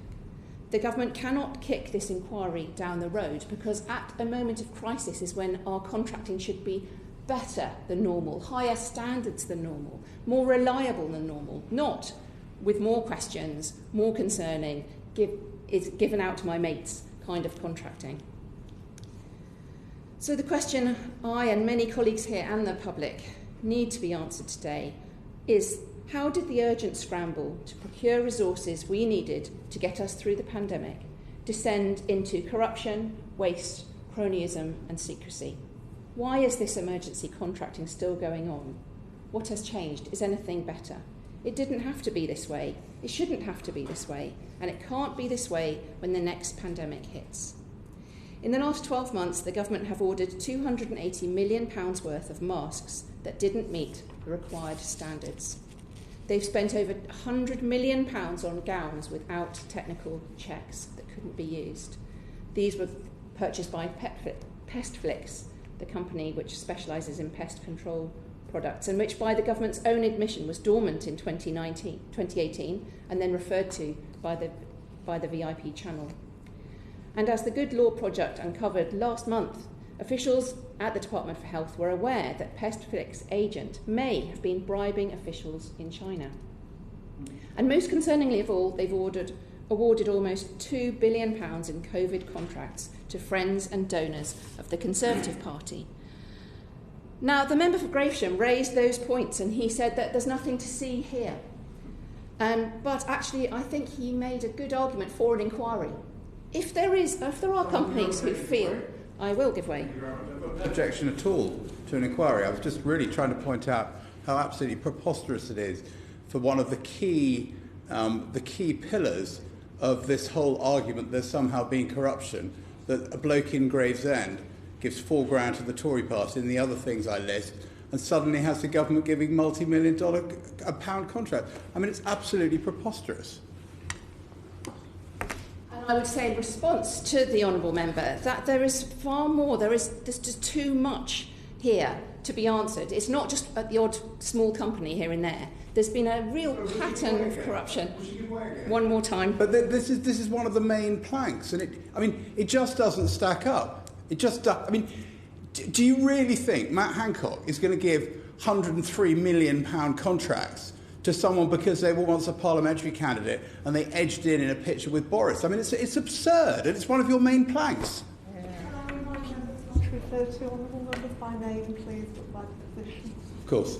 The government cannot kick this inquiry down the road because at a moment of crisis is when our contracting should be better than normal, higher standards than normal, more reliable than normal, not with more questions, more concerning, is given out to my mates kind of contracting. So the question I and many colleagues here and the public need to be answered today is, how did the urgent scramble to procure resources we needed to get us through the pandemic descend into corruption, waste, cronyism and secrecy? Why is this emergency contracting still going on? What has changed? Is anything better? It didn't have to be this way, it shouldn't have to be this way, and it can't be this way when the next pandemic hits. In the last 12 months, the government have ordered £280 million worth of masks that didn't meet the required standards. They've spent over £100 million on gowns without technical checks that couldn't be used. These were purchased by Pestflix, the company which specialises in pest control products, and which by the government's own admission was dormant in 2018 and then referred to by the VIP channel. And as the Good Law Project uncovered last month, officials at the Department for Health were aware that Pestflix agent may have been bribing officials in China. And most concerningly of all, they've awarded almost £2 billion in COVID contracts to friends and donors of the Conservative Party. Now, the member for Gravesham raised those points and he said that there's nothing to see here. But actually, I think he made a good argument for an inquiry. If there are companies who feel, I will give way. No objection at all to an inquiry. I was just really trying to point out how absolutely preposterous it is for one of the key pillars of this whole argument there's somehow been corruption, that a bloke in Gravesend gives £4,000 to the Tory party and the other things I list, and suddenly has the government giving multi-million-dollar pound contract. I mean, it's absolutely preposterous. And I would say in response to the honourable member that there is far more, there's just too much here to be answered. It's not just at the odd small company here and there. There's been a real pattern of corruption. One more time. But this is one of the main planks, and it just doesn't stack up. Do you really think Matt Hancock is going to give £103 million contracts to someone because they were once a parliamentary candidate and they edged in a picture with Boris? I mean, it's absurd, and it's one of your main planks. Can I remind members not to refer to honourable members by name, please, but by position? Of course.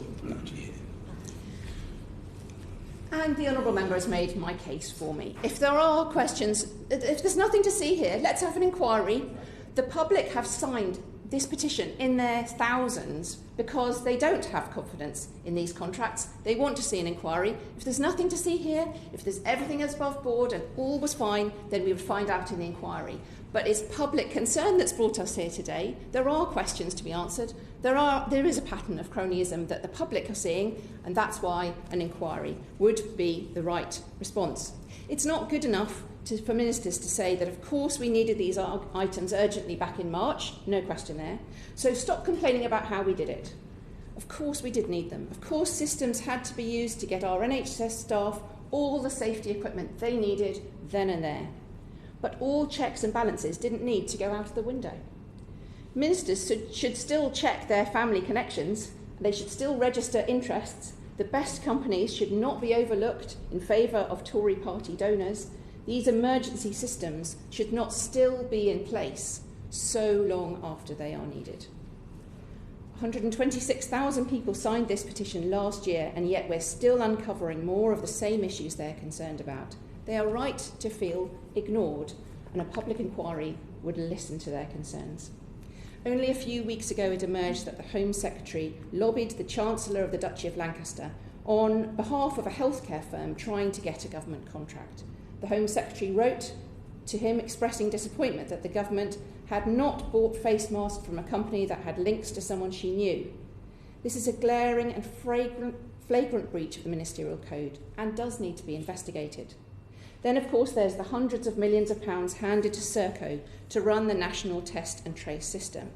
And the honourable member has made my case for me. If there are questions, if there's nothing to see here, let's have an inquiry. The public have signed this petition in their thousands because they don't have confidence in these contracts. They want to see an inquiry. If there's nothing to see here, if there's everything is above board and all was fine, then we would find out in the inquiry. But it's public concern that's brought us here today. There are questions to be answered. There is a pattern of cronyism that the public are seeing, and that's why an inquiry would be the right response. It's not good enough for ministers to say that, of course, we needed these items urgently back in March, no question there. So stop complaining about how we did it. Of course we did need them. Of course systems had to be used to get our NHS staff all the safety equipment they needed then and there. But all checks and balances didn't need to go out of the window. Ministers should still check their family connections. They should still register interests. The best companies should not be overlooked in favour of Tory party donors. These emergency systems should not still be in place so long after they are needed. 126,000 people signed this petition last year, and yet we're still uncovering more of the same issues they're concerned about. They are right to feel ignored, and a public inquiry would listen to their concerns. Only a few weeks ago it emerged that the Home Secretary lobbied the Chancellor of the Duchy of Lancaster on behalf of a healthcare firm trying to get a government contract. The Home Secretary wrote to him expressing disappointment that the government had not bought face masks from a company that had links to someone she knew. This is a glaring and flagrant breach of the ministerial code and does need to be investigated. Then, of course, there's the hundreds of millions of pounds handed to Serco to run the national test and trace system.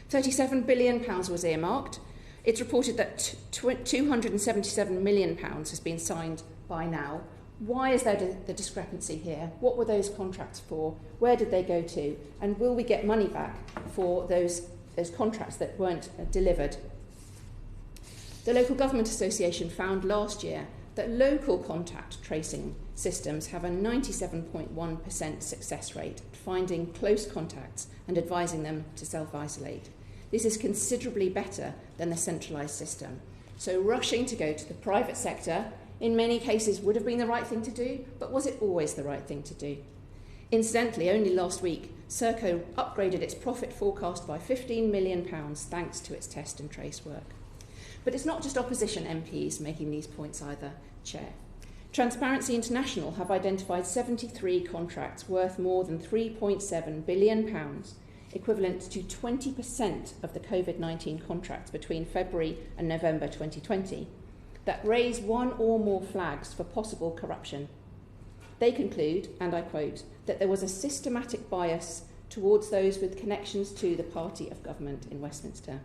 £37 billion was earmarked. It's reported that £277 million has been signed by now. Why is there the discrepancy here? What were those contracts for? Where did they go to? And will we get money back for those contracts that weren't delivered? The Local Government Association found last year that local contact tracing systems have a 97.1% success rate at finding close contacts and advising them to self-isolate. This is considerably better than the centralised system. So rushing to go to the private sector in many cases would have been the right thing to do, but was it always the right thing to do? Incidentally, only last week, Serco upgraded its profit forecast by £15 million thanks to its test and trace work. But it's not just opposition MPs making these points either, Chair. Transparency International have identified 73 contracts worth more than £3.7 billion, equivalent to 20% of the Covid-19 contracts between February and November 2020, that raise one or more flags for possible corruption. They conclude, and I quote, that there was a systematic bias towards those with connections to the party of government in Westminster.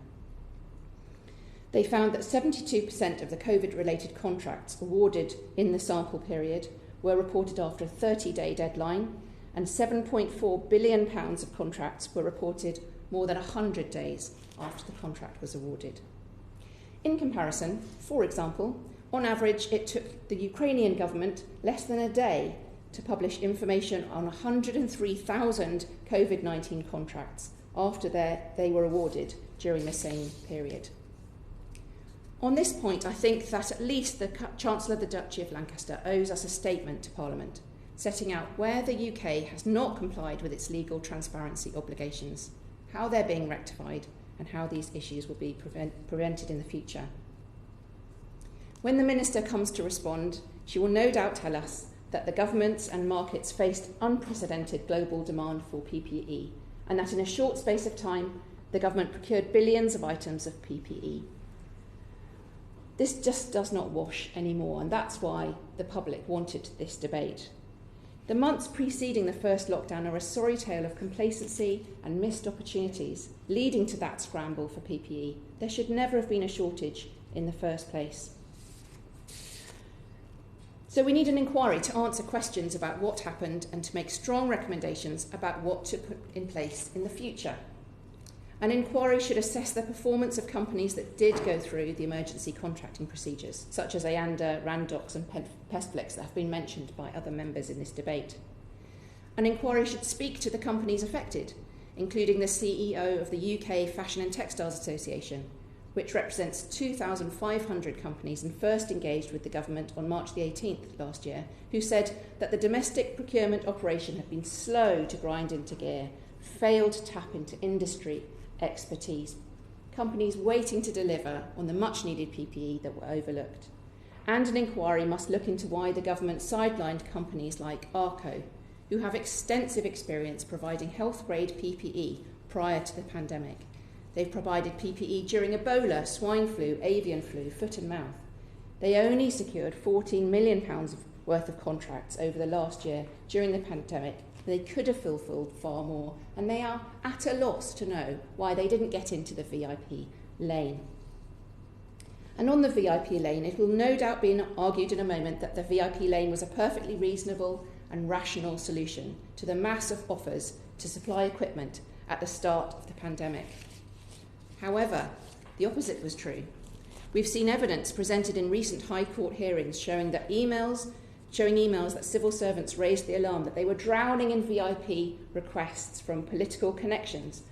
They found that 72% of the Covid-related contracts awarded in the sample period were reported after a 30-day deadline, and £7.4 billion of contracts were reported more than 100 days after the contract was awarded. In comparison, for example, on average, it took the Ukrainian government less than a day to publish information on 103,000 Covid-19 contracts after they were awarded during the same period. On this point, I think that at least the Chancellor of the Duchy of Lancaster owes us a statement to Parliament, setting out where the UK has not complied with its legal transparency obligations, how they're being rectified, and how these issues will be prevented in the future. When the Minister comes to respond, she will no doubt tell us that the governments and markets faced unprecedented global demand for PPE, and that in a short space of time, the government procured billions of items of PPE. This just does not wash anymore, and that's why the public wanted this debate. The months preceding the first lockdown are a sorry tale of complacency and missed opportunities, leading to that scramble for PPE. There should never have been a shortage in the first place. So we need an inquiry to answer questions about what happened and to make strong recommendations about what to put in place in the future. An inquiry should assess the performance of companies that did go through the emergency contracting procedures, such as Ayanda, Randox and Pestflex that have been mentioned by other members in this debate. An inquiry should speak to the companies affected, including the CEO of the UK Fashion and Textiles Association, which represents 2,500 companies and first engaged with the government on March the 18th last year, who said that the domestic procurement operation had been slow to grind into gear, failed to tap into industry expertise, companies waiting to deliver on the much-needed PPE that were overlooked. And an inquiry must look into why the government sidelined companies like Arco, who have extensive experience providing health-grade PPE prior to the pandemic. They've provided PPE during Ebola, swine flu, avian flu, foot and mouth. They only secured £14 million worth of contracts over the last year during the pandemic. They could have fulfilled far more, and they are at a loss to know why they didn't get into the VIP lane. And on the VIP lane, it will no doubt be argued in a moment that the VIP lane was a perfectly reasonable and rational solution to the mass of offers to supply equipment at the start of the pandemic. However, the opposite was true. We've seen evidence presented in recent High Court hearings showing emails that civil servants raised the alarm that they were drowning in VIP requests from political connections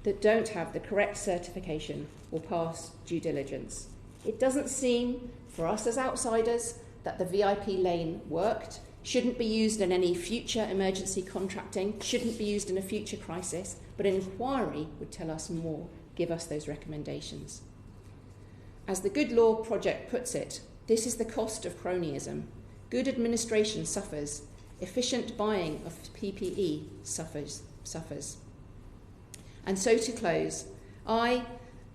that don't have the correct certification or pass due diligence. It doesn't seem, for us as outsiders, that the VIP lane worked, shouldn't be used in any future emergency contracting, shouldn't be used in a future crisis, but an inquiry would tell us more, give us those recommendations. As the Good Law Project puts it, This is the cost of cronyism. Good administration suffers. Efficient buying of PPE suffers. And so to close, I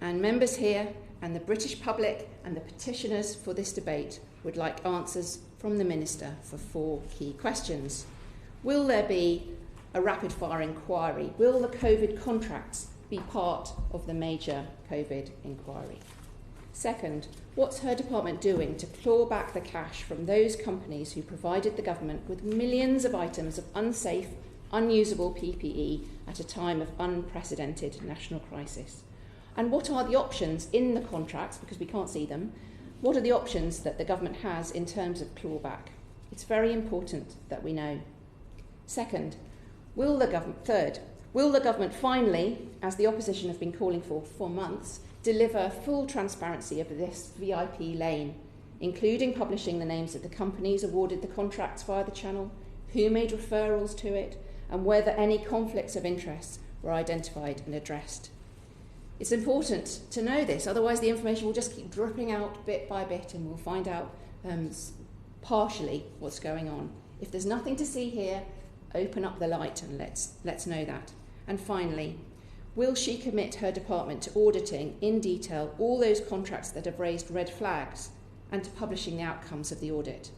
and members here and the British public and the petitioners for this debate would like answers from the Minister for 4 key questions. Will there be a rapid-fire inquiry? Will the COVID contracts be part of the major COVID inquiry? Second, what's her department doing to claw back the cash from those companies who provided the government with millions of items of unsafe, unusable PPE at a time of unprecedented national crisis? And what are the options in the contracts, because we can't see them, what are the options that the government has in terms of clawback? It's very important that we know. Third, will the government finally, as the opposition have been calling for months, deliver full transparency of this VIP lane, including publishing the names of the companies awarded the contracts via the channel, who made referrals to it, and whether any conflicts of interest were identified and addressed? It's important to know this, otherwise the information will just keep dripping out bit by bit and we'll find out partially what's going on. If there's nothing to see here, open up the light and let's know that. And finally, will she commit her department to auditing in detail all those contracts that have raised red flags and to publishing the outcomes of the audit?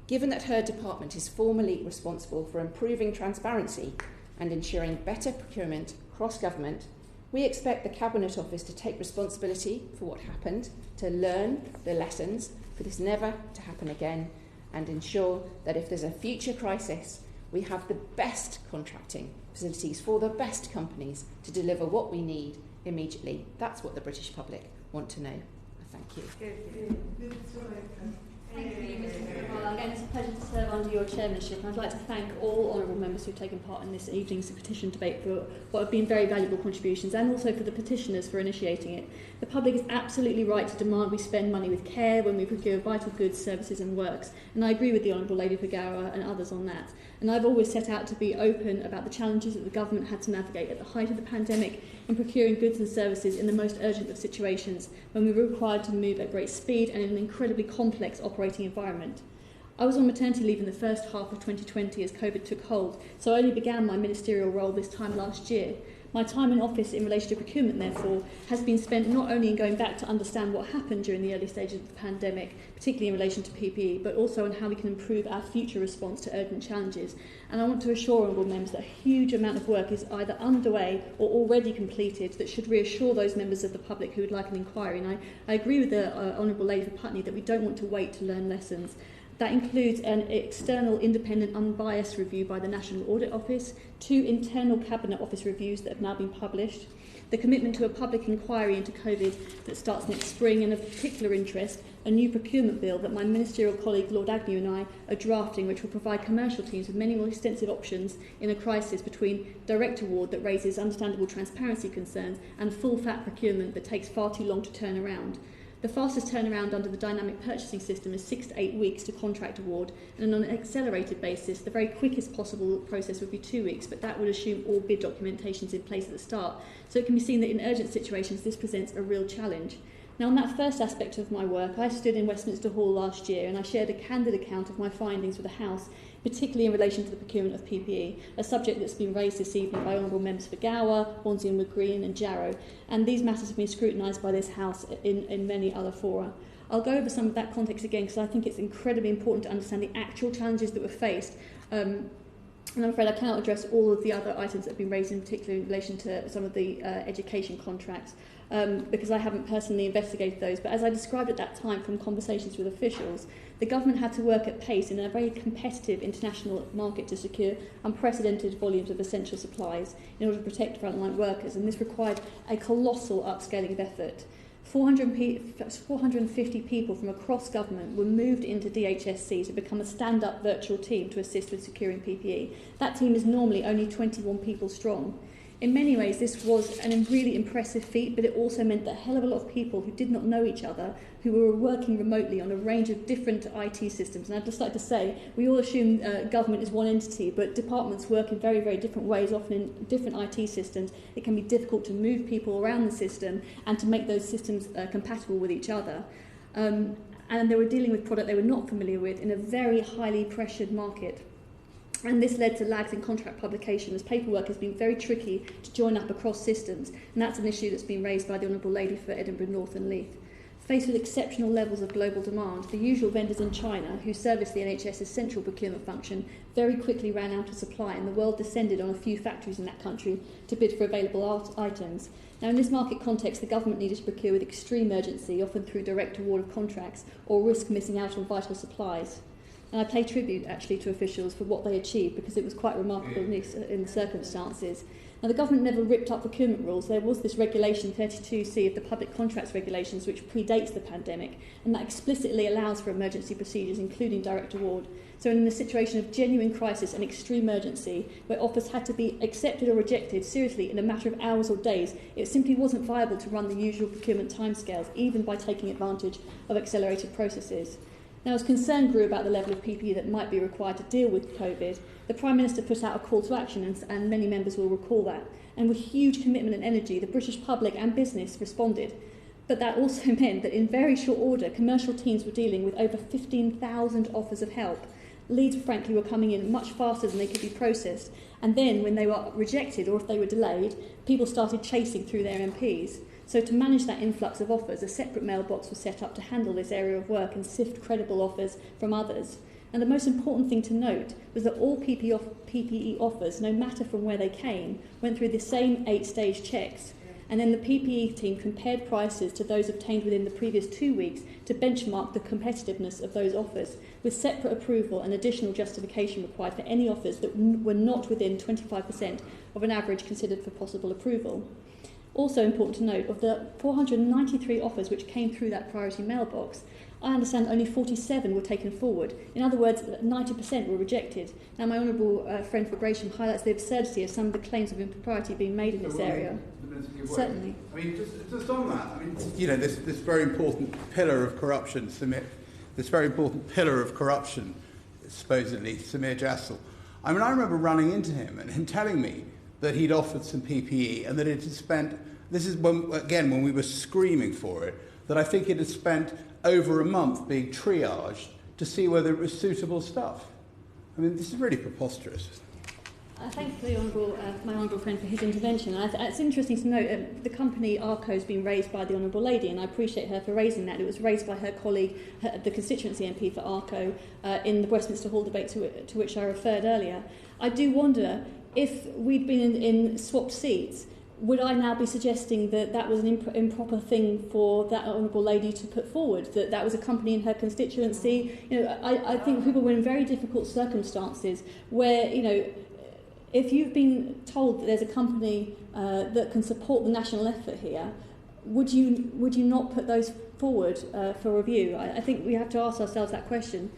Given that her department is formally responsible for improving transparency and ensuring better procurement across government, we expect the Cabinet Office to take responsibility for what happened, to learn the lessons for this never to happen again, and ensure that if there's a future crisis, we have the best contracting facilities for the best companies to deliver what we need immediately. That's what the British public want to know. Thank you. Thank you, Mr. Kamal. Again, it's a pleasure to serve under your chairmanship, and I'd like to thank all honourable members who've taken part in this evening's petition debate for what have been very valuable contributions, and also for the petitioners for initiating it. The public is absolutely right to demand we spend money with care when we procure vital goods, services and works, and I agree with the Honourable Lady Figueroa and others on that. And I've always set out to be open about the challenges that the government had to navigate at the height of the pandemic in procuring goods and services in the most urgent of situations, when we were required to move at great speed and in an incredibly complex operating environment. I was on maternity leave in the first half of 2020 as COVID took hold, so I only began my ministerial role this time last year. My time in office in relation to procurement, therefore, has been spent not only in going back to understand what happened during the early stages of the pandemic, particularly in relation to PPE, but also on how we can improve our future response to urgent challenges. And I want to assure honourable members that a huge amount of work is either underway or already completed that should reassure those members of the public who would like an inquiry. And I agree with the Honourable Lady for Putney that we don't want to wait to learn lessons. That includes an external, independent, unbiased review by the National Audit Office, 2 internal Cabinet Office reviews that have now been published, the commitment to a public inquiry into COVID that starts next spring, and of particular interest, a new procurement bill that my ministerial colleague Lord Agnew and I are drafting, which will provide commercial teams with many more extensive options in a crisis between direct award that raises understandable transparency concerns and full-fat procurement that takes far too long to turn around. The fastest turnaround under the dynamic purchasing system is 6 to 8 weeks to contract award, and on an accelerated basis, the very quickest possible process would be 2 weeks, but that would assume all bid documentation is in place at the start. So it can be seen that in urgent situations, this presents a real challenge. Now, on that first aspect of my work, I stood in Westminster Hall last year and I shared a candid account of my findings with the House, particularly in relation to the procurement of PPE, a subject that's been raised this evening by Honourable Members for Gower, Hornsey and McGreen and Jarrow, and these matters have been scrutinised by this House in many other fora. I'll go over some of that context again because I think it's incredibly important to understand the actual challenges that were faced. And I'm afraid I cannot address all of the other items that have been raised, in particular in relation to some of the education contracts, because I haven't personally investigated those. But as I described at that time from conversations with officials, the government had to work at pace in a very competitive international market to secure unprecedented volumes of essential supplies in order to protect frontline workers, and this required a colossal upscaling of effort. 450 people from across government were moved into DHSC to become a stand-up virtual team to assist with securing PPE. That team is normally only 21 people strong. In many ways, this was a really impressive feat, but it also meant that a hell of a lot of people who did not know each other, who were working remotely on a range of different IT systems. And I'd just like to say, we all assume government is one entity, but departments work in very, very different ways, often in different IT systems. It can be difficult to move people around the system and to make those systems compatible with each other. and they were dealing with product they were not familiar with in a very highly pressured market. And this led to lags in contract publication, as paperwork has been very tricky to join up across systems, and that's an issue that's been raised by the Honourable Lady for Edinburgh North and Leith. Faced with exceptional levels of global demand, the usual vendors in China, who service the NHS's central procurement function, very quickly ran out of supply, and the world descended on a few factories in that country to bid for available items. Now, in this market context, the government needed to procure with extreme urgency, often through direct award of contracts, or risk missing out on vital supplies. And I pay tribute, actually, to officials for what they achieved, because it was quite remarkable in the circumstances. Now, the government never ripped up procurement rules. There was this regulation 32C of the public contracts regulations, which predates the pandemic, and that explicitly allows for emergency procedures, including direct award. So in a situation of genuine crisis and extreme urgency, where offers had to be accepted or rejected seriously in a matter of hours or days, it simply wasn't viable to run the usual procurement timescales, even by taking advantage of accelerated processes. Now, as concern grew about the level of PPE that might be required to deal with COVID, the Prime Minister put out a call to action, and many members will recall that. And with huge commitment and energy, the British public and business responded. But that also meant that in very short order, commercial teams were dealing with over 15,000 offers of help. Leads, frankly, were coming in much faster than they could be processed. And then, when they were rejected or if they were delayed, people started chasing through their MPs. So to manage that influx of offers, a separate mailbox was set up to handle this area of work and sift credible offers from others. And the most important thing to note was that all PPE offers, no matter from where they came, went through the same 8-stage checks. And then the PPE team compared prices to those obtained within the previous 2 weeks to benchmark the competitiveness of those offers, with separate approval and additional justification required for any offers that were not within 25% of an average considered for possible approval. Also important to note, of the 493 offers which came through that priority mailbox, I understand only 47 were taken forward. In other words, 90% were rejected. Now, my honourable friend for Gresham highlights the absurdity of some of the claims of impropriety being made in this area. Certainly. I mean, just on that, I mean, you know, this very important pillar of corruption, supposedly Samir Jassal. I mean, I remember running into him and him telling me that he'd offered some PPE and that it had spent, this is when we were screaming for it, that I think it had spent over a month being triaged to see whether it was suitable stuff. I mean, this is really preposterous. Thank the my honourable friend for his intervention. It's interesting to note the company ARCO has been raised by the Honourable Lady, and I appreciate her for raising that. It was raised by her colleague, the constituency MP for ARCO, in the Westminster Hall debate to which I referred earlier. I do wonder, if we'd been in swapped seats, would I now be suggesting that that was an improper thing for that Honourable Lady to put forward, that that was a company in her constituency? You know, I think people were in very difficult circumstances where, you know, if you've been told that there's a company that can support the national effort here, would you not put those forward for review? I think we have to ask ourselves that question.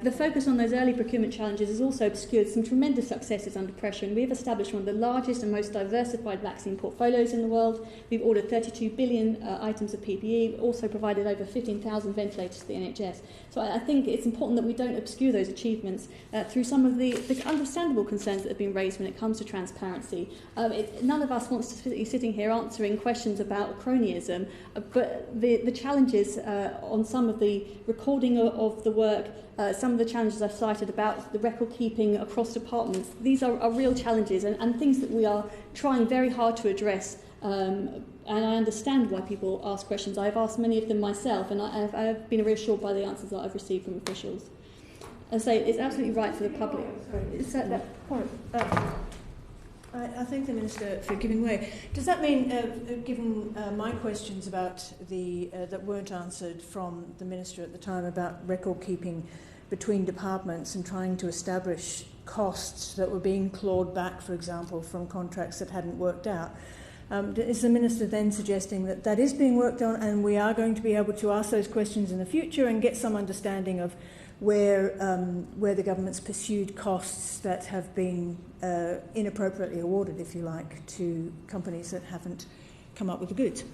The focus on those early procurement challenges has also obscured some tremendous successes under pressure, and we have established one of the largest and most diversified vaccine portfolios in the world. We've ordered 32 billion items of PPE, we've also provided over 15,000 ventilators to the NHS. So I think it's important that we don't obscure those achievements through some of the understandable concerns that have been raised when it comes to transparency. None of us wants to be sitting here answering questions about cronyism, but the challenges on some of the recording of the work, some of the challenges I've cited about the record keeping across departments, these are real challenges and things that we are trying very hard to address. And I understand why people ask questions. I've asked many of them myself, and I've been reassured by the answers that I've received from officials. As I say, it's absolutely right for the public. I thank the Minister for giving way. Does that mean, given my questions about that weren't answered from the Minister at the time about record keeping between departments and trying to establish costs that were being clawed back, for example, from contracts that hadn't worked out, is the Minister then suggesting that that is being worked on and we are going to be able to ask those questions in the future and get some understanding of where the government's pursued costs that have been inappropriately awarded, if you like, to companies that haven't come up with the goods?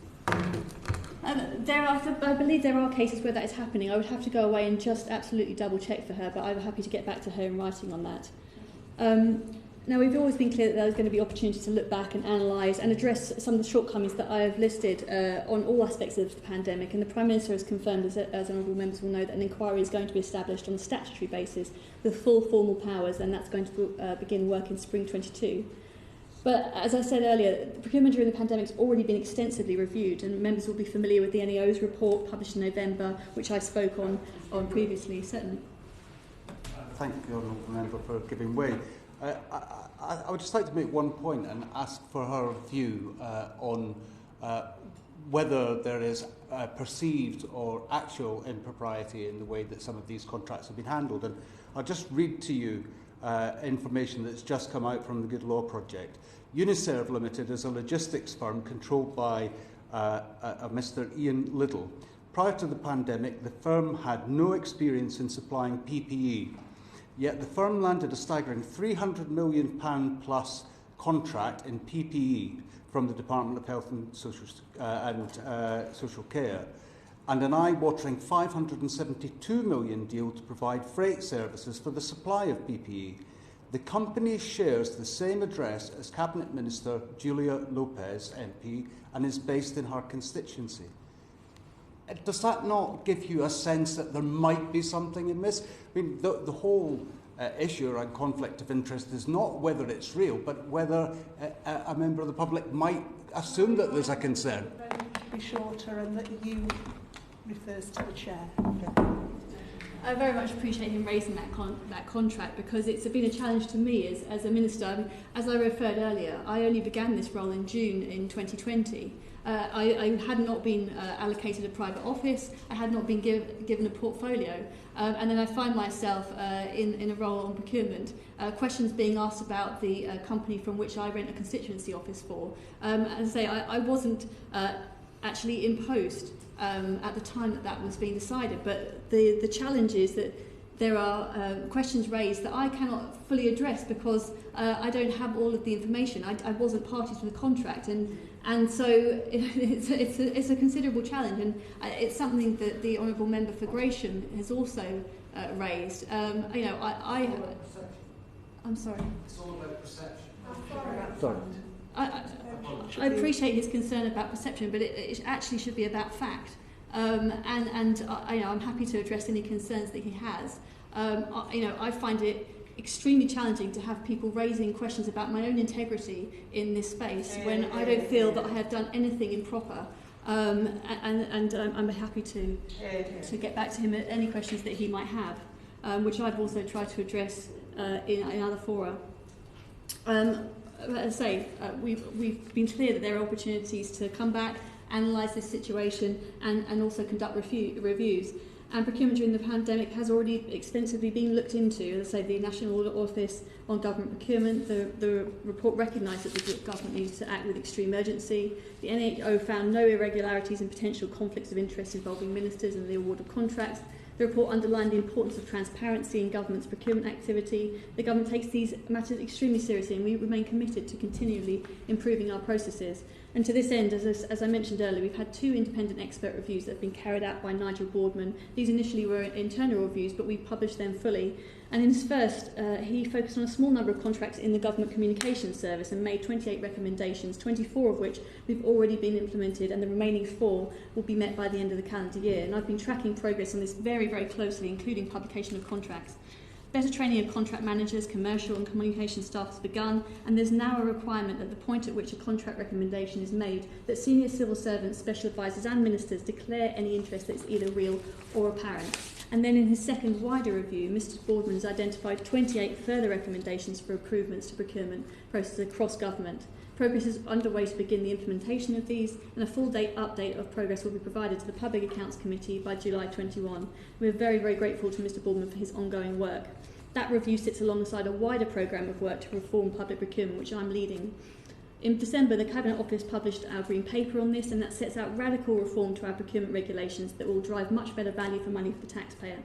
I believe there are cases where that is happening. I would have to go away and just absolutely double check for her, but I'm happy to get back to her in writing on that. Now, we've always been clear that there was going to be opportunity to look back and analyse and address some of the shortcomings that I have listed on all aspects of the pandemic, and the Prime Minister has confirmed, as honourable members will know, that an inquiry is going to be established on a statutory basis with full formal powers, and that's going to begin work in spring 22. But as I said earlier, procurement during the pandemic has already been extensively reviewed, and members will be familiar with the NEO's report published in November, which I spoke on previously, certainly. Thank the honourable member for giving way. I would just like to make one point and ask for her view on whether there is perceived or actual impropriety in the way that some of these contracts have been handled. And I'll just read to you information that's just come out from the Good Law Project. Uniserve Limited is a logistics firm controlled by a Mr. Ian Liddell. Prior to the pandemic, the firm had no experience in supplying PPE. Yet the firm landed a staggering £300 million plus contract in PPE from the Department of Health and Social Care, and an eye-watering £572 million deal to provide freight services for the supply of PPE. The company shares the same address as Cabinet Minister Julia Lopez MP and is based in her constituency. Does that not give you a sense that there might be something amiss? I mean, the whole issue around conflict of interest is not whether it's real, but whether a member of the public might assume that there's a concern. Be shorter, and that you refers to the chair. I very much appreciate him raising that contract, because it's been a challenge to me as a minister. I mean, as I referred earlier, I only began this role in June in 2020. I had not been allocated a private office, I had not been given a portfolio, and then I find myself in a role on procurement, questions being asked about the company from which I rent a constituency office for. As I say, I wasn't actually in post at the time that was being decided, but the challenge is that there are questions raised that I cannot fully address because I don't have all of the information. I wasn't party to the contract, and so it's a considerable challenge, and it's something that the Honourable Member for Gratian has also raised. I'm sorry. It's all about perception. Sorry. I appreciate his concern about perception, but it actually should be about fact. I'm happy to address any concerns that he has. I find it extremely challenging to have people raising questions about my own integrity in this space when I don't feel that I have done anything improper. I'm happy to get back to him at any questions that he might have, which I've also tried to address in other fora. As I say, we've been clear that there are opportunities to come back, analyse this situation, and also conduct reviews. And procurement during the pandemic has already extensively been looked into. As I say, the National Audit Office on Government Procurement, the report recognised that the government needs to act with extreme urgency. The NHO found no irregularities and potential conflicts of interest involving ministers and the award of contracts. The report underlined the importance of transparency in government's procurement activity. The government takes these matters extremely seriously, and we remain committed to continually improving our processes. And to this end, as I mentioned earlier, we've had 2 independent expert reviews that have been carried out by Nigel Boardman. These initially were internal reviews, but we've published them fully. And in his first, he focused on a small number of contracts in the Government Communications Service and made 28 recommendations, 24 of which we've already been implemented, and the remaining 4 will be met by the end of the calendar year. And I've been tracking progress on this very, very closely, including publication of contracts. Better training of contract managers, commercial and communication staff has begun, and there's now a requirement at the point at which a contract recommendation is made that senior civil servants, special advisors and ministers declare any interest that's either real or apparent. And then in his second wider review, Mr Boardman has identified 28 further recommendations for improvements to procurement processes across government. Progress is underway to begin the implementation of these, and a full update of progress will be provided to the Public Accounts Committee by July 21. We're very, very grateful to Mr Boardman for his ongoing work. That review sits alongside a wider programme of work to reform public procurement, which I'm leading. In December, the Cabinet Office published our Green Paper on this, and that sets out radical reform to our procurement regulations that will drive much better value for money for the taxpayer.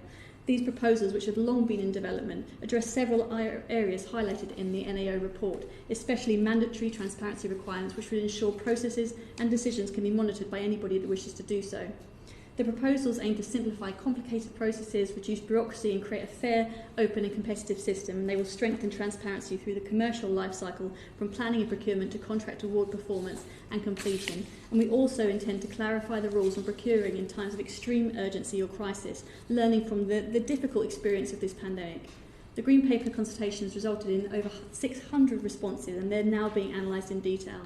These proposals, which have long been in development, address several areas highlighted in the NAO report, especially mandatory transparency requirements, which would ensure processes and decisions can be monitored by anybody that wishes to do so. The proposals aim to simplify complicated processes, reduce bureaucracy and create a fair, open and competitive system, and they will strengthen transparency through the commercial life cycle from planning and procurement to contract award performance and completion. And we also intend to clarify the rules on procuring in times of extreme urgency or crisis, learning from the difficult experience of this pandemic. The Green Paper consultations resulted in over 600 responses, and they're now being analysed in detail.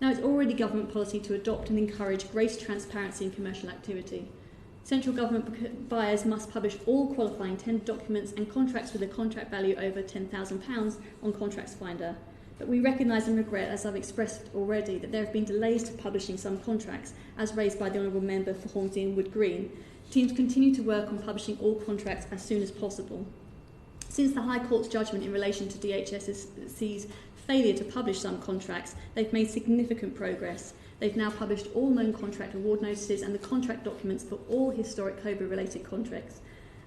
Now, it's already government policy to adopt and encourage greater transparency in commercial activity. Central government buyers must publish all qualifying tender documents and contracts with a contract value over £10,000 on Contracts Finder. But we recognise and regret, as I've expressed already, that there have been delays to publishing some contracts, as raised by the Honourable Member for Hornsey and Wood Green. Teams continue to work on publishing all contracts as soon as possible. Since the High Court's judgment in relation to DHSC's failure to publish some contracts, they've made significant progress. They've now published all known contract award notices and the contract documents for all historic COVID-related contracts.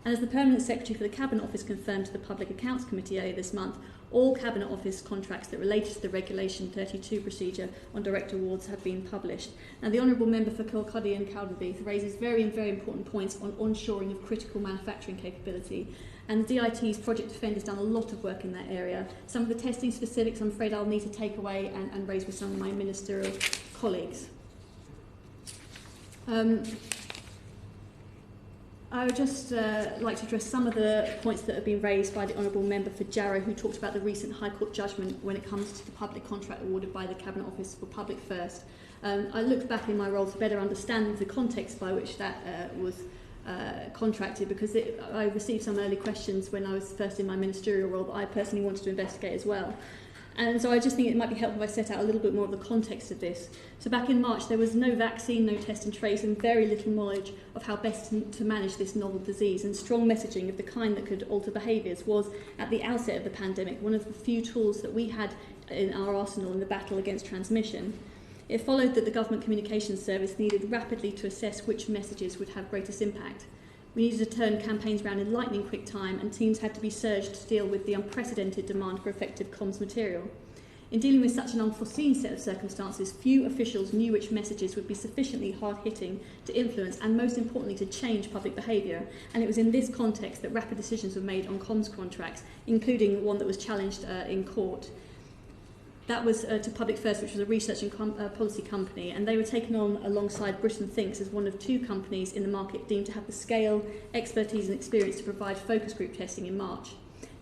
And as the Permanent Secretary for the Cabinet Office confirmed to the Public Accounts Committee earlier this month, all Cabinet Office contracts that related to the Regulation 32 procedure on direct awards have been published. Now, the Honourable Member for Kilcuddy and Cowdenbeath raises very important points on onshoring of critical manufacturing capability. And the DIT's Project Defend has done a lot of work in that area. Some of the testing specifics, I'm afraid I'll need to take away and raise with some of my ministerial colleagues. I would just like to address some of the points that have been raised by the Honourable Member for Jarrow, who talked about the recent High Court judgment when it comes to the public contract awarded by the Cabinet Office for Public First. I looked back in my role to better understand the context by which that was contracted, because I received some early questions when I was first in my ministerial role that I personally wanted to investigate as well. And so I just think it might be helpful if I set out a little bit more of the context of this. So back in March, there was no vaccine, no test and trace, and very little knowledge of how best to manage this novel disease. And strong messaging of the kind that could alter behaviours was, at the outset of the pandemic, one of the few tools that we had in our arsenal in the battle against transmission. It followed that the Government Communications Service needed rapidly to assess which messages would have greatest impact. We needed to turn campaigns around in lightning quick time, and teams had to be surged to deal with the unprecedented demand for effective comms material. In dealing with such an unforeseen set of circumstances, few officials knew which messages would be sufficiently hard-hitting to influence and, most importantly, to change public behaviour. And it was in this context that rapid decisions were made on comms contracts, including one that was challenged in court. That was to Public First, which was a research and policy company, and they were taken on alongside Britain Thinks as one of two companies in the market deemed to have the scale, expertise and experience to provide focus group testing in March.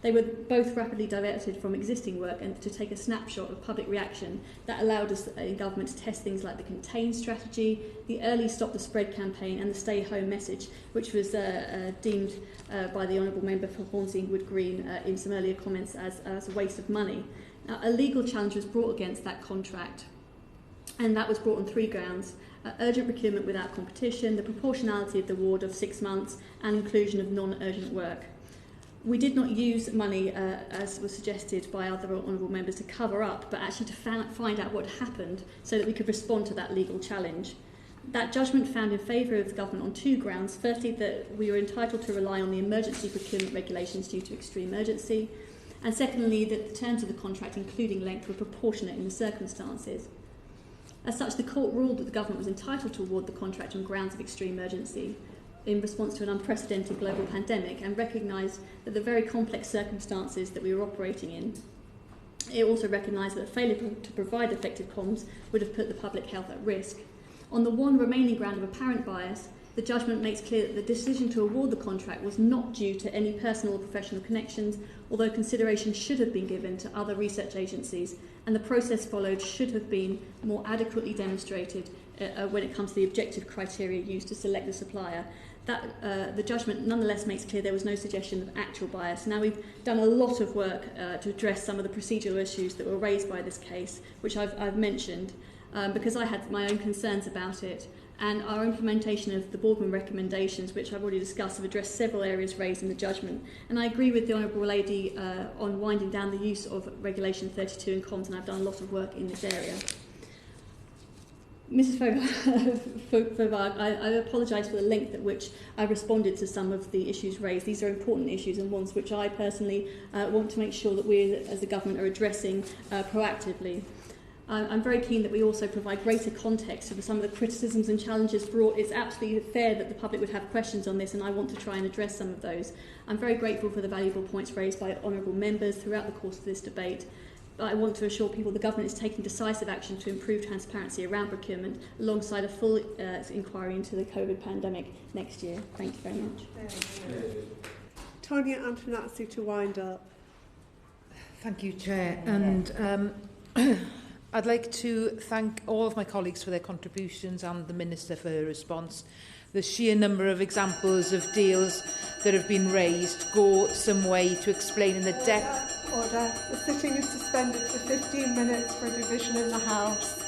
They were both rapidly diverted from existing work and to take a snapshot of public reaction that allowed us in government to test things like the Contain strategy, the early Stop the Spread campaign and the Stay Home message, which was deemed by the Honourable Member for Hornsey and Wood Green in some earlier comments as a waste of money. Now, a legal challenge was brought against that contract, and that was brought on three grounds: urgent procurement without competition, the proportionality of the award of 6 months, and inclusion of non-urgent work. We did not use money, as was suggested by other honourable members, to cover up, but actually to find out what happened so that we could respond to that legal challenge. That judgment found in favour of the government on two grounds. Firstly, that we were entitled to rely on the emergency procurement regulations due to extreme urgency, and secondly, that the terms of the contract, including length, were proportionate in the circumstances. As such, the court ruled that the government was entitled to award the contract on grounds of extreme urgency in response to an unprecedented global pandemic, and recognised that the very complex circumstances that we were operating in. It also recognised that a failure to provide effective comms would have put the public health at risk. On the one remaining ground of apparent bias, the judgment makes clear that the decision to award the contract was not due to any personal or professional connections, although consideration should have been given to other research agencies, and the process followed should have been more adequately demonstrated when it comes to the objective criteria used to select the supplier. The judgment nonetheless makes clear there was no suggestion of actual bias. Now, we've done a lot of work to address some of the procedural issues that were raised by this case, which I've mentioned, because I had my own concerns about it. And our implementation of the Boardman recommendations, which I've already discussed, have addressed several areas raised in the judgment. And I agree with the Honourable Lady on winding down the use of Regulation 32 in comms, and I've done a lot of work in this area. Mrs. Fovard, I apologise for the length at which I responded to some of the issues raised. These are important issues and ones which I personally want to make sure that we as a government are addressing proactively. I'm very keen that we also provide greater context to some of the criticisms and challenges brought. It's absolutely fair that the public would have questions on this, and I want to try and address some of those. I'm very grateful for the valuable points raised by honourable members throughout the course of this debate. I want to assure people the government is taking decisive action to improve transparency around procurement, alongside a full inquiry into the COVID pandemic next year. Thank you very much. Tonya Antonazzi to wind up. Thank you, Chair. And I'd like to thank all of my colleagues for their contributions and the Minister for her response. The sheer number of examples of deals that have been raised go some way to explain in the depth. Order. The sitting is suspended for 15 minutes for a division in the House.